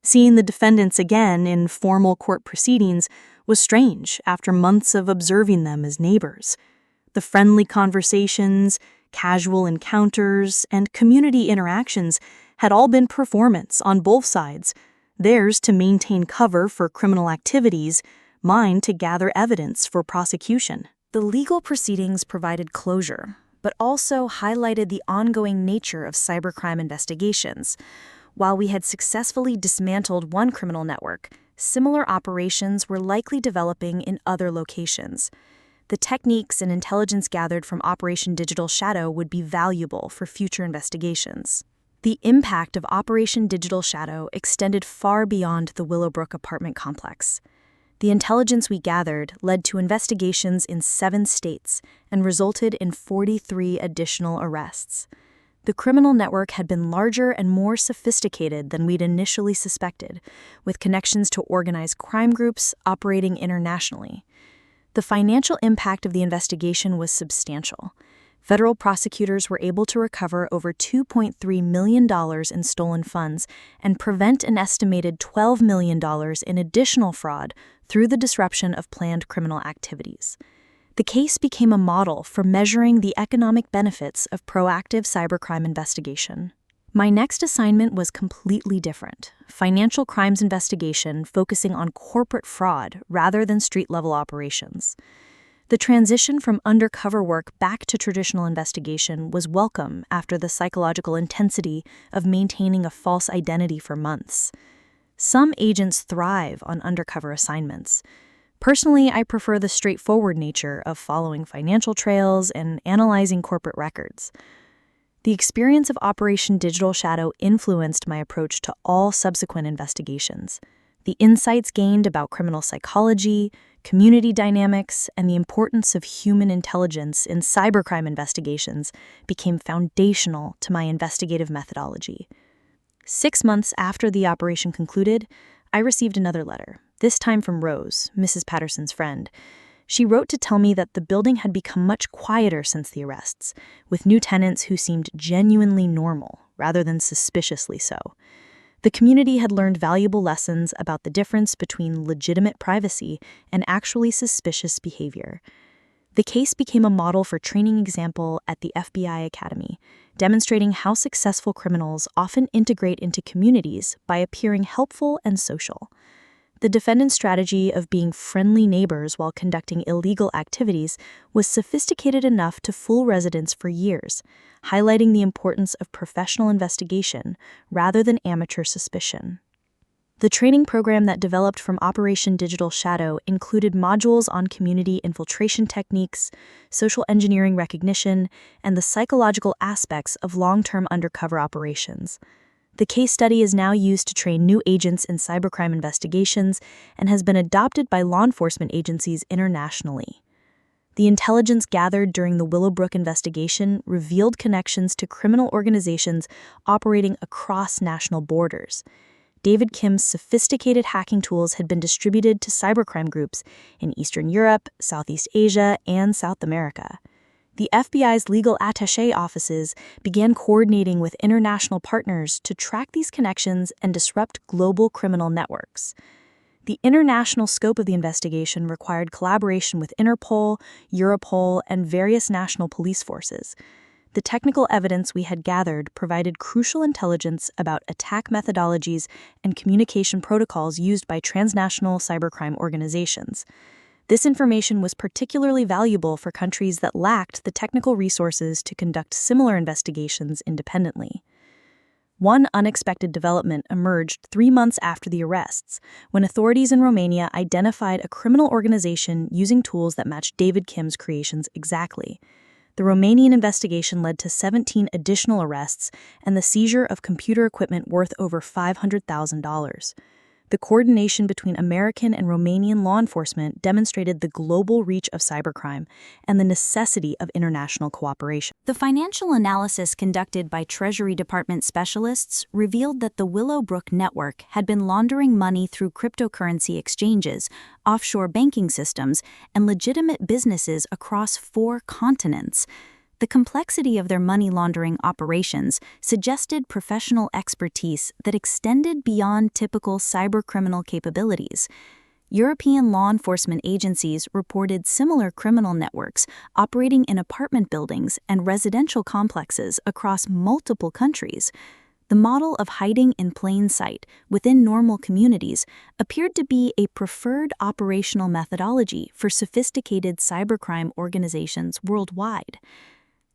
Seeing the defendants again in formal court proceedings was strange after months of observing them as neighbors. The friendly conversations, casual encounters, and community interactions had all been performance on both sides, theirs to maintain cover for criminal activities, mine to gather evidence for prosecution. The legal proceedings provided closure, but also highlighted the ongoing nature of cybercrime investigations. While we had successfully dismantled one criminal network, similar operations were likely developing in other locations. The techniques and intelligence gathered from Operation Digital Shadow would be valuable for future investigations. The impact of Operation Digital Shadow extended far beyond the Willowbrook apartment complex. The intelligence we gathered led to investigations in 7 states and resulted in 43 additional arrests. The criminal network had been larger and more sophisticated than we'd initially suspected, with connections to organized crime groups operating internationally. The financial impact of the investigation was substantial. Federal prosecutors were able to recover over $2.3 million in stolen funds and prevent an estimated $12 million in additional fraud through the disruption of planned criminal activities. The case became a model for measuring the economic benefits of proactive cybercrime investigation. My next assignment was completely different: financial crimes investigation focusing on corporate fraud rather than street-level operations. The transition from undercover work back to traditional investigation was welcome after the psychological intensity of maintaining a false identity for months. Some agents thrive on undercover assignments. Personally, I prefer the straightforward nature of following financial trails and analyzing corporate records. The experience of Operation Digital Shadow influenced my approach to all subsequent investigations. The insights gained about criminal psychology, community dynamics, and the importance of human intelligence in cybercrime investigations became foundational to my investigative methodology. 6 months after the operation concluded, I received another letter, this time from Rose, Mrs. Patterson's friend. She wrote to tell me that the building had become much quieter since the arrests, with new tenants who seemed genuinely normal rather than suspiciously so. The community had learned valuable lessons about the difference between legitimate privacy and actually suspicious behavior. The case became a model for training example at the FBI Academy, demonstrating how successful criminals often integrate into communities by appearing helpful and social. The defendant's strategy of being friendly neighbors while conducting illegal activities was sophisticated enough to fool residents for years, highlighting the importance of professional investigation rather than amateur suspicion. The training program that developed from Operation Digital Shadow included modules on community infiltration techniques, social engineering recognition, and the psychological aspects of long-term undercover operations. The case study is now used to train new agents in cybercrime investigations and has been adopted by law enforcement agencies internationally. The intelligence gathered during the Willowbrook investigation revealed connections to criminal organizations operating across national borders. David Kim's sophisticated hacking tools had been distributed to cybercrime groups in Eastern Europe, Southeast Asia, and South America. The FBI's legal attaché offices began coordinating with international partners to track these connections and disrupt global criminal networks. The international scope of the investigation required collaboration with Interpol, Europol, and various national police forces. The technical evidence we had gathered provided crucial intelligence about attack methodologies and communication protocols used by transnational cybercrime organizations. This information was particularly valuable for countries that lacked the technical resources to conduct similar investigations independently. One unexpected development emerged 3 months after the arrests, when authorities in Romania identified a criminal organization using tools that matched David Kim's creations exactly. The Romanian investigation led to 17 additional arrests and the seizure of computer equipment worth over $500,000. The coordination between American and Romanian law enforcement demonstrated the global reach of cybercrime and the necessity of international cooperation. The financial analysis conducted by Treasury Department specialists revealed that the Willowbrook network had been laundering money through cryptocurrency exchanges, offshore banking systems, and legitimate businesses across 4 continents. The complexity of their money laundering operations suggested professional expertise that extended beyond typical cybercriminal capabilities. European law enforcement agencies reported similar criminal networks operating in apartment buildings and residential complexes across multiple countries. The model of hiding in plain sight within normal communities appeared to be a preferred operational methodology for sophisticated cybercrime organizations worldwide.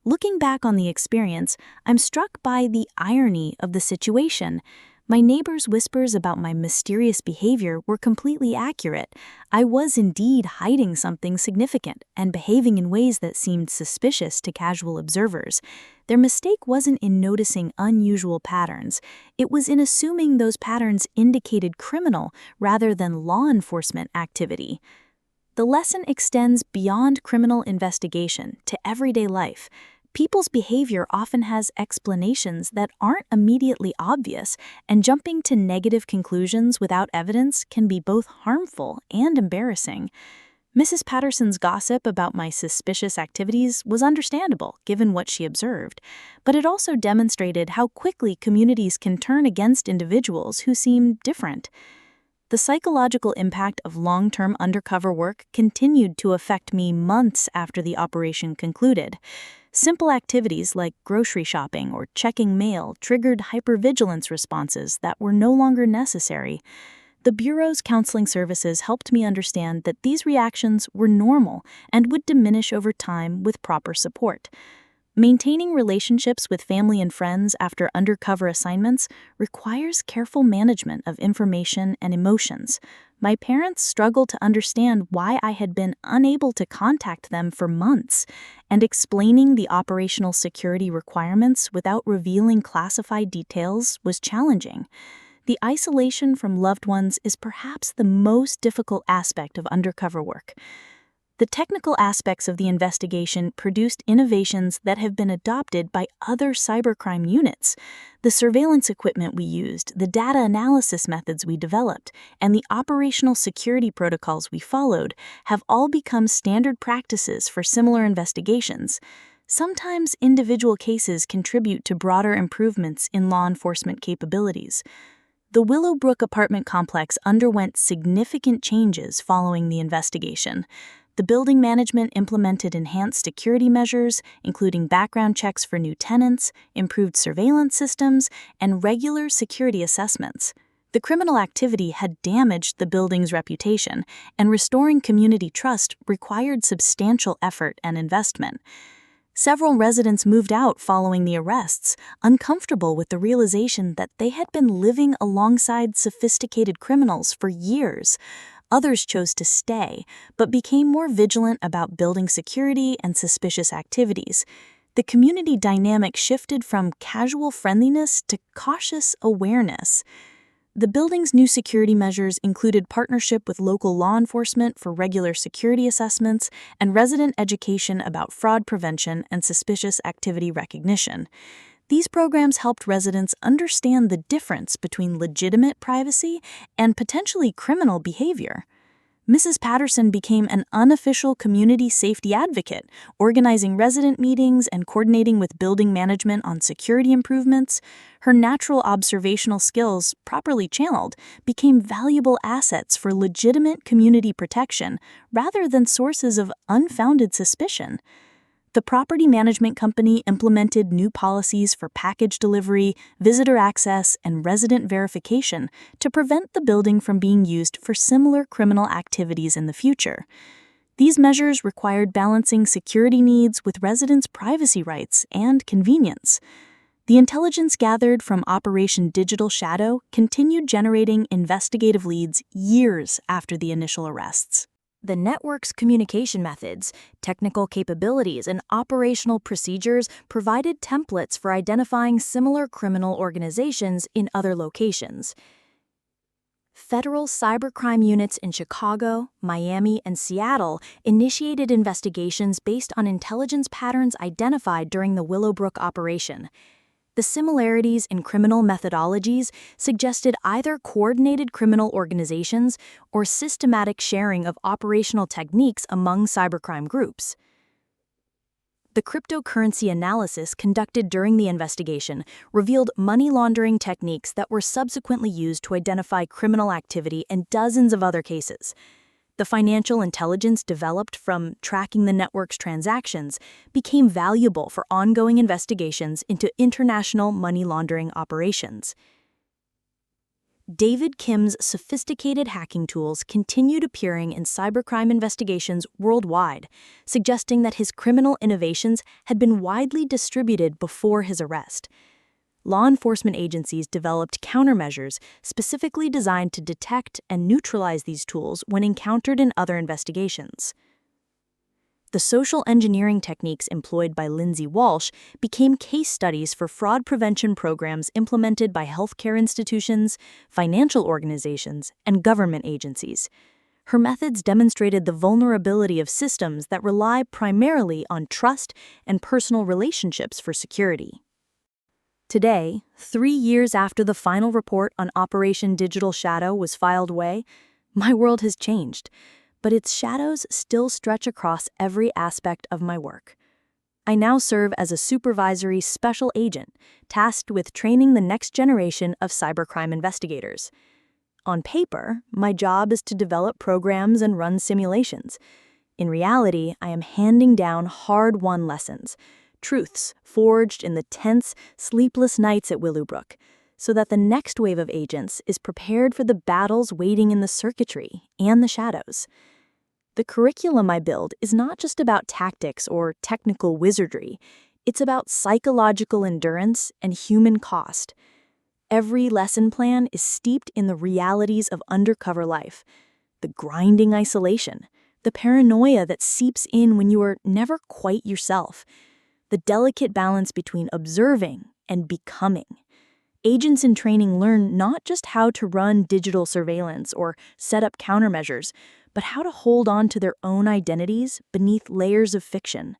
Looking back on the experience, I'm struck by the irony of the situation. My neighbor's whispers about my mysterious behavior were completely accurate. I was indeed hiding something significant and behaving in ways that seemed suspicious to casual observers. Their mistake wasn't in noticing unusual patterns. It was in assuming those patterns indicated criminal rather than law enforcement activity. The lesson extends beyond criminal investigation to everyday life. People's behavior often has explanations that aren't immediately obvious, and jumping to negative conclusions without evidence can be both harmful and embarrassing. Mrs. Patterson's gossip about my suspicious activities was understandable, given what she observed, but it also demonstrated how quickly communities can turn against individuals who seem different. The psychological impact of long-term undercover work continued to affect me months after the operation concluded. Simple activities like grocery shopping or checking mail triggered hypervigilance responses that were no longer necessary. The Bureau's counseling services helped me understand that these reactions were normal and would diminish over time with proper support. Maintaining relationships with family and friends after undercover assignments requires careful management of information and emotions. My parents struggled to understand why I had been unable to contact them for months, and explaining the operational security requirements without revealing classified details was challenging. The isolation from loved ones is perhaps the most difficult aspect of undercover work. The technical aspects of the investigation produced innovations that have been adopted by other cybercrime units. The surveillance equipment we used, the data analysis methods we developed, and the operational security protocols we followed have all become standard practices for similar investigations. Sometimes individual cases contribute to broader improvements in law enforcement capabilities. The Willowbrook apartment complex underwent significant changes following the investigation. The building management implemented enhanced security measures, including background checks for new tenants, improved surveillance systems, and regular security assessments. The criminal activity had damaged the building's reputation, and restoring community trust required substantial effort and investment. Several residents moved out following the arrests, uncomfortable with the realization that they had been living alongside sophisticated criminals for years. Others chose to stay, but became more vigilant about building security and suspicious activities. The community dynamic shifted from casual friendliness to cautious awareness. The building's new security measures included partnership with local law enforcement for regular security assessments and resident education about fraud prevention and suspicious activity recognition. These programs helped residents understand the difference between legitimate privacy and potentially criminal behavior. Mrs. Patterson became an unofficial community safety advocate, organizing resident meetings and coordinating with building management on security improvements. Her natural observational skills, properly channeled, became valuable assets for legitimate community protection rather than sources of unfounded suspicion. The property management company implemented new policies for package delivery, visitor access, and resident verification to prevent the building from being used for similar criminal activities in the future. These measures required balancing security needs with residents' privacy rights and convenience. The intelligence gathered from Operation Digital Shadow continued generating investigative leads years after the initial arrests. The network's communication methods, technical capabilities, and operational procedures provided templates for identifying similar criminal organizations in other locations. Federal cybercrime units in Chicago, Miami, and Seattle initiated investigations based on intelligence patterns identified during the Willowbrook operation. The similarities in criminal methodologies suggested either coordinated criminal organizations or systematic sharing of operational techniques among cybercrime groups. The cryptocurrency analysis conducted during the investigation revealed money laundering techniques that were subsequently used to identify criminal activity in dozens of other cases. The financial intelligence developed from tracking the network's transactions became valuable for ongoing investigations into international money laundering operations. David Kim's sophisticated hacking tools continued appearing in cybercrime investigations worldwide, suggesting that his criminal innovations had been widely distributed before his arrest. Law enforcement agencies developed countermeasures specifically designed to detect and neutralize these tools when encountered in other investigations. The social engineering techniques employed by Lindsay Walsh became case studies for fraud prevention programs implemented by healthcare institutions, financial organizations, and government agencies. Her methods demonstrated the vulnerability of systems that rely primarily on trust and personal relationships for security. Today, 3 years after the final report on Operation Digital Shadow was filed away, my world has changed. but its shadows still stretch across every aspect of my work. I now serve as a supervisory special agent tasked with training the next generation of cybercrime investigators. On paper, my job is to develop programs and run simulations. In reality, I am handing down hard-won lessons, truths forged in the tense, sleepless nights at Willowbrook, so that the next wave of agents is prepared for the battles waiting in the circuitry and the shadows. The curriculum I build is not just about tactics or technical wizardry. It's about psychological endurance and human cost. Every lesson plan is steeped in the realities of undercover life, the grinding isolation, the paranoia that seeps in when you are never quite yourself, the delicate balance between observing and becoming. Agents in training learn not just how to run digital surveillance or set up countermeasures, but how to hold on to their own identities beneath layers of fiction.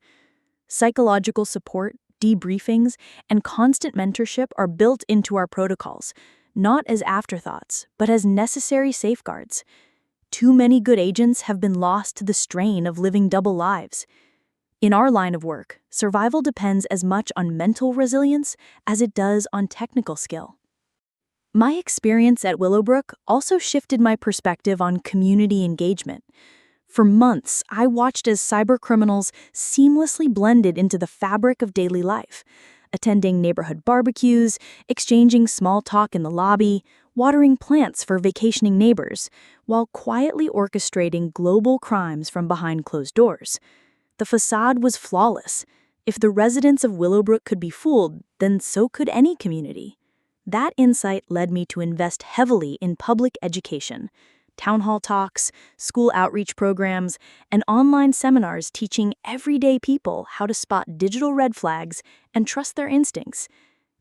Psychological support, debriefings, and constant mentorship are built into our protocols, not as afterthoughts, but as necessary safeguards. Too many good agents have been lost to the strain of living double lives. In our line of work, survival depends as much on mental resilience as it does on technical skill. My experience at Willowbrook also shifted my perspective on community engagement. For months, I watched as cybercriminals seamlessly blended into the fabric of daily life, attending neighborhood barbecues, exchanging small talk in the lobby, watering plants for vacationing neighbors, while quietly orchestrating global crimes from behind closed doors. The facade was flawless. If the residents of Willowbrook could be fooled, then so could any community. That insight led me to invest heavily in public education, town hall talks, school outreach programs, and online seminars teaching everyday people how to spot digital red flags and trust their instincts.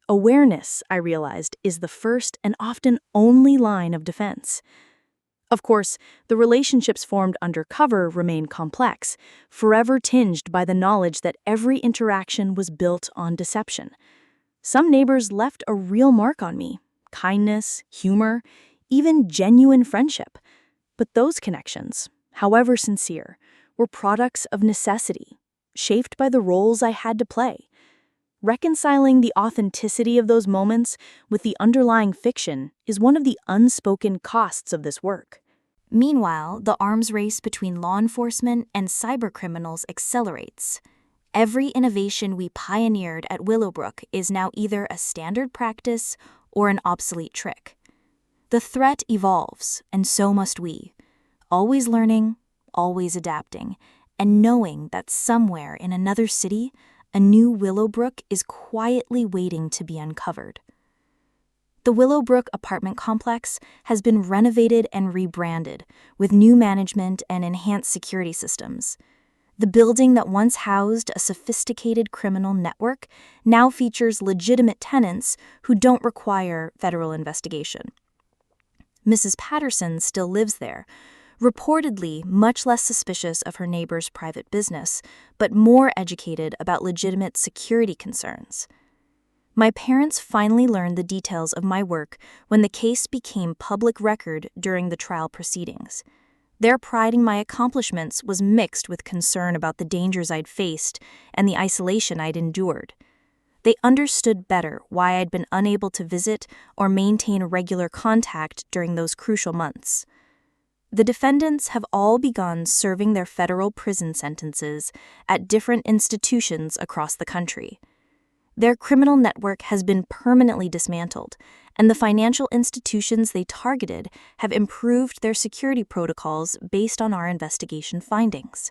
Awareness, I realized, is the first and often only line of defense. Of course, the relationships formed undercover remain complex, forever tinged by the knowledge that every interaction was built on deception. Some neighbors left a real mark on me: kindness, humor, even genuine friendship. But those connections, however sincere, were products of necessity, shaped by the roles I had to play. Reconciling the authenticity of those moments with the underlying fiction is one of the unspoken costs of this work. Meanwhile, the arms race between law enforcement and cybercriminals accelerates. Every innovation we pioneered at Willowbrook is now either a standard practice or an obsolete trick. The threat evolves, and so must we, always learning, always adapting, and knowing that somewhere in another city, a new Willowbrook is quietly waiting to be uncovered. The Willowbrook apartment complex has been renovated and rebranded with new management and enhanced security systems. The building that once housed a sophisticated criminal network now features legitimate tenants who don't require federal investigation. Mrs. Patterson still lives there, reportedly much less suspicious of her neighbor's private business, but more educated about legitimate security concerns. My parents finally learned the details of my work when the case became public record during the trial proceedings. Their pride in my accomplishments was mixed with concern about the dangers I'd faced and the isolation I'd endured. They understood better why I'd been unable to visit or maintain regular contact during those crucial months. The defendants have all begun serving their federal prison sentences at different institutions across the country. Their criminal network has been permanently dismantled, and the financial institutions they targeted have improved their security protocols based on our investigation findings.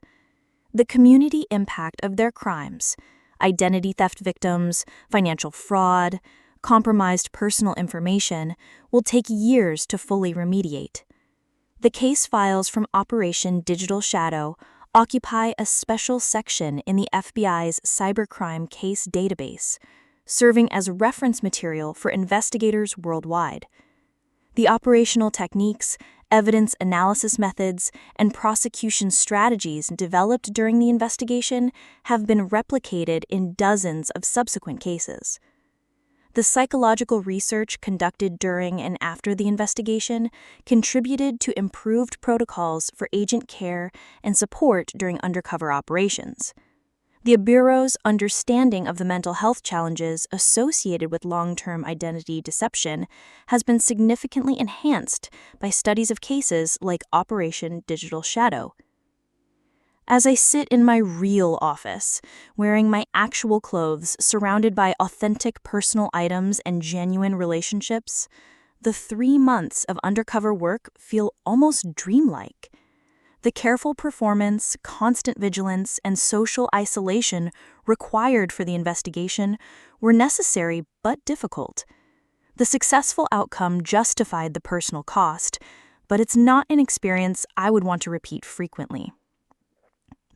The community impact of their crimes, identity theft victims, financial fraud, compromised personal information, will take years to fully remediate. The case files from Operation Digital Shadow occupy a special section in the FBI's cybercrime case database, serving as reference material for investigators worldwide. The operational techniques, evidence analysis methods, and prosecution strategies developed during the investigation have been replicated in dozens of subsequent cases. The psychological research conducted during and after the investigation contributed to improved protocols for agent care and support during undercover operations. The Bureau's understanding of the mental health challenges associated with long-term identity deception has been significantly enhanced by studies of cases like Operation Digital Shadow. As I sit in my real office, wearing my actual clothes, surrounded by authentic personal items and genuine relationships, the 3 months of undercover work feel almost dreamlike. The careful performance, constant vigilance, and social isolation required for the investigation were necessary but difficult. The successful outcome justified the personal cost, but it's not an experience I would want to repeat frequently.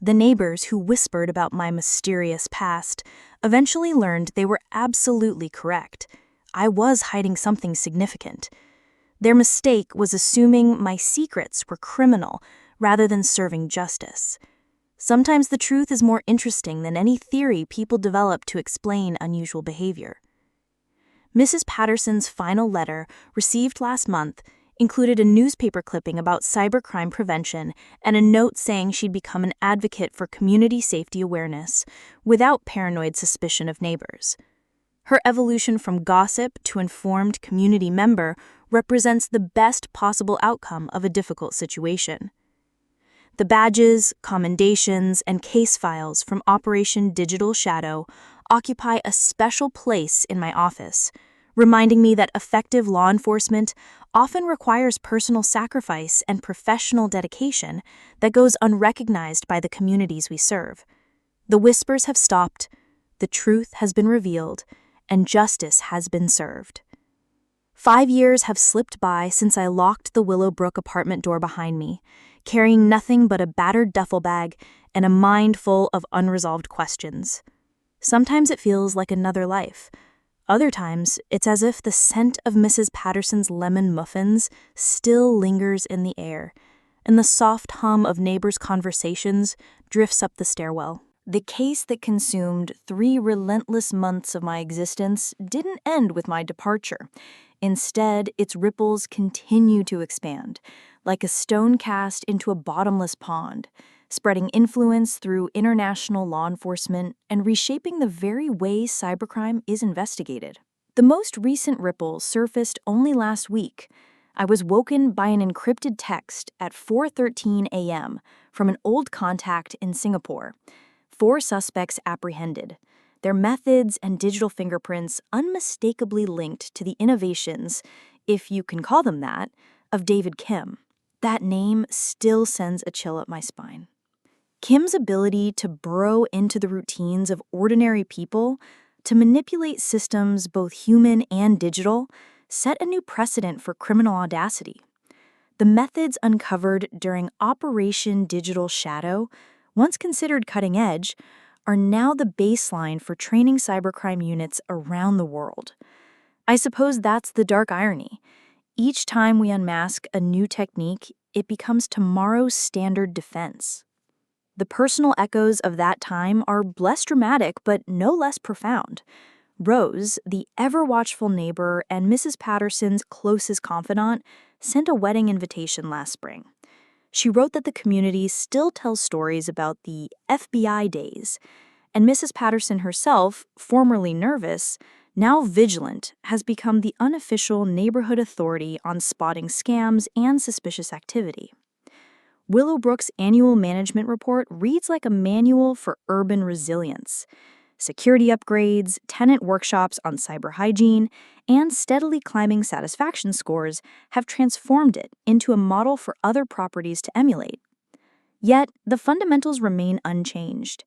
The neighbors who whispered about my mysterious past eventually learned they were absolutely correct. I was hiding something significant. Their mistake was assuming my secrets were criminal rather than serving justice. Sometimes the truth is more interesting than any theory people develop to explain unusual behavior. Mrs. Patterson's final letter, received last month, included a newspaper clipping about cybercrime prevention and a note saying she'd become an advocate for community safety awareness without paranoid suspicion of neighbors. Her evolution from gossip to informed community member represents the best possible outcome of a difficult situation. The badges, commendations, and case files from Operation Digital Shadow occupy a special place in my office, reminding me that effective law enforcement often requires personal sacrifice and professional dedication that goes unrecognized by the communities we serve. The whispers have stopped, the truth has been revealed, and justice has been served. 5 years have slipped by since I locked the Willowbrook apartment door behind me, carrying nothing but a battered duffel bag and a mind full of unresolved questions. Sometimes it feels like another life. Other times, it's as if the scent of Mrs. Patterson's lemon muffins still lingers in the air, and the soft hum of neighbors' conversations drifts up the stairwell. The case that consumed 3 relentless months of my existence didn't end with my departure. Instead, its ripples continue to expand, like a stone cast into a bottomless pond, spreading influence through international law enforcement and reshaping the very way cybercrime is investigated. The most recent ripple surfaced only last week. I was woken by an encrypted text at 4:13 a.m. from an old contact in Singapore. 4 suspects apprehended, their methods and digital fingerprints unmistakably linked to the innovations, if you can call them that, of David Kim. That name still sends a chill up my spine. Kim's ability to burrow into the routines of ordinary people, to manipulate systems both human and digital, set a new precedent for criminal audacity. The methods uncovered during Operation Digital Shadow, once considered cutting edge, are now the baseline for training cybercrime units around the world. I suppose that's the dark irony. Each time we unmask a new technique, it becomes tomorrow's standard defense. The personal echoes of that time are less dramatic but no less profound. Rose, the ever-watchful neighbor and Mrs. Patterson's closest confidant, sent a wedding invitation last spring. She wrote that the community still tells stories about the FBI days, and Mrs. Patterson herself, formerly nervous, now vigilant, has become the unofficial neighborhood authority on spotting scams and suspicious activity. Willowbrook's annual management report reads like a manual for urban resilience. Security upgrades, tenant workshops on cyber hygiene, and steadily climbing satisfaction scores have transformed it into a model for other properties to emulate. Yet, the fundamentals remain unchanged.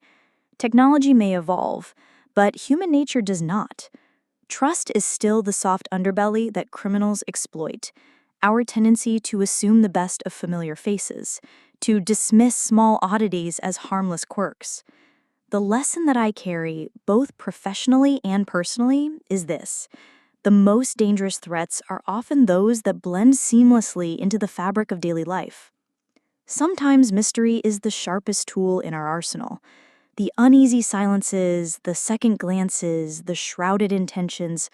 Technology may evolve, but human nature does not. Trust is still the soft underbelly that criminals exploit. Our tendency to assume the best of familiar faces, to dismiss small oddities as harmless quirks. The lesson that I carry, both professionally and personally, is this: the most dangerous threats are often those that blend seamlessly into the fabric of daily life. Sometimes mystery is the sharpest tool in our arsenal. The uneasy silences, the second glances, the shrouded intentions,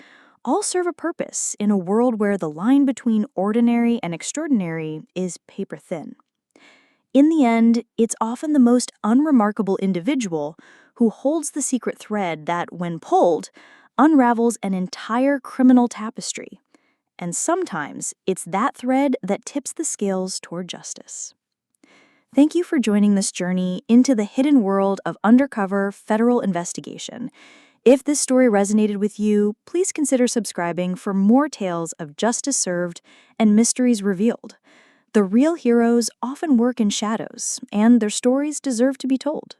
all serve a purpose in a world where the line between ordinary and extraordinary is paper thin. In the end, it's often the most unremarkable individual who holds the secret thread that, when pulled, unravels an entire criminal tapestry. And sometimes it's that thread that tips the scales toward justice. Thank you for joining this journey into the hidden world of undercover federal investigation. If this story resonated with you, please consider subscribing for more tales of justice served and mysteries revealed. The real heroes often work in shadows, and their stories deserve to be told.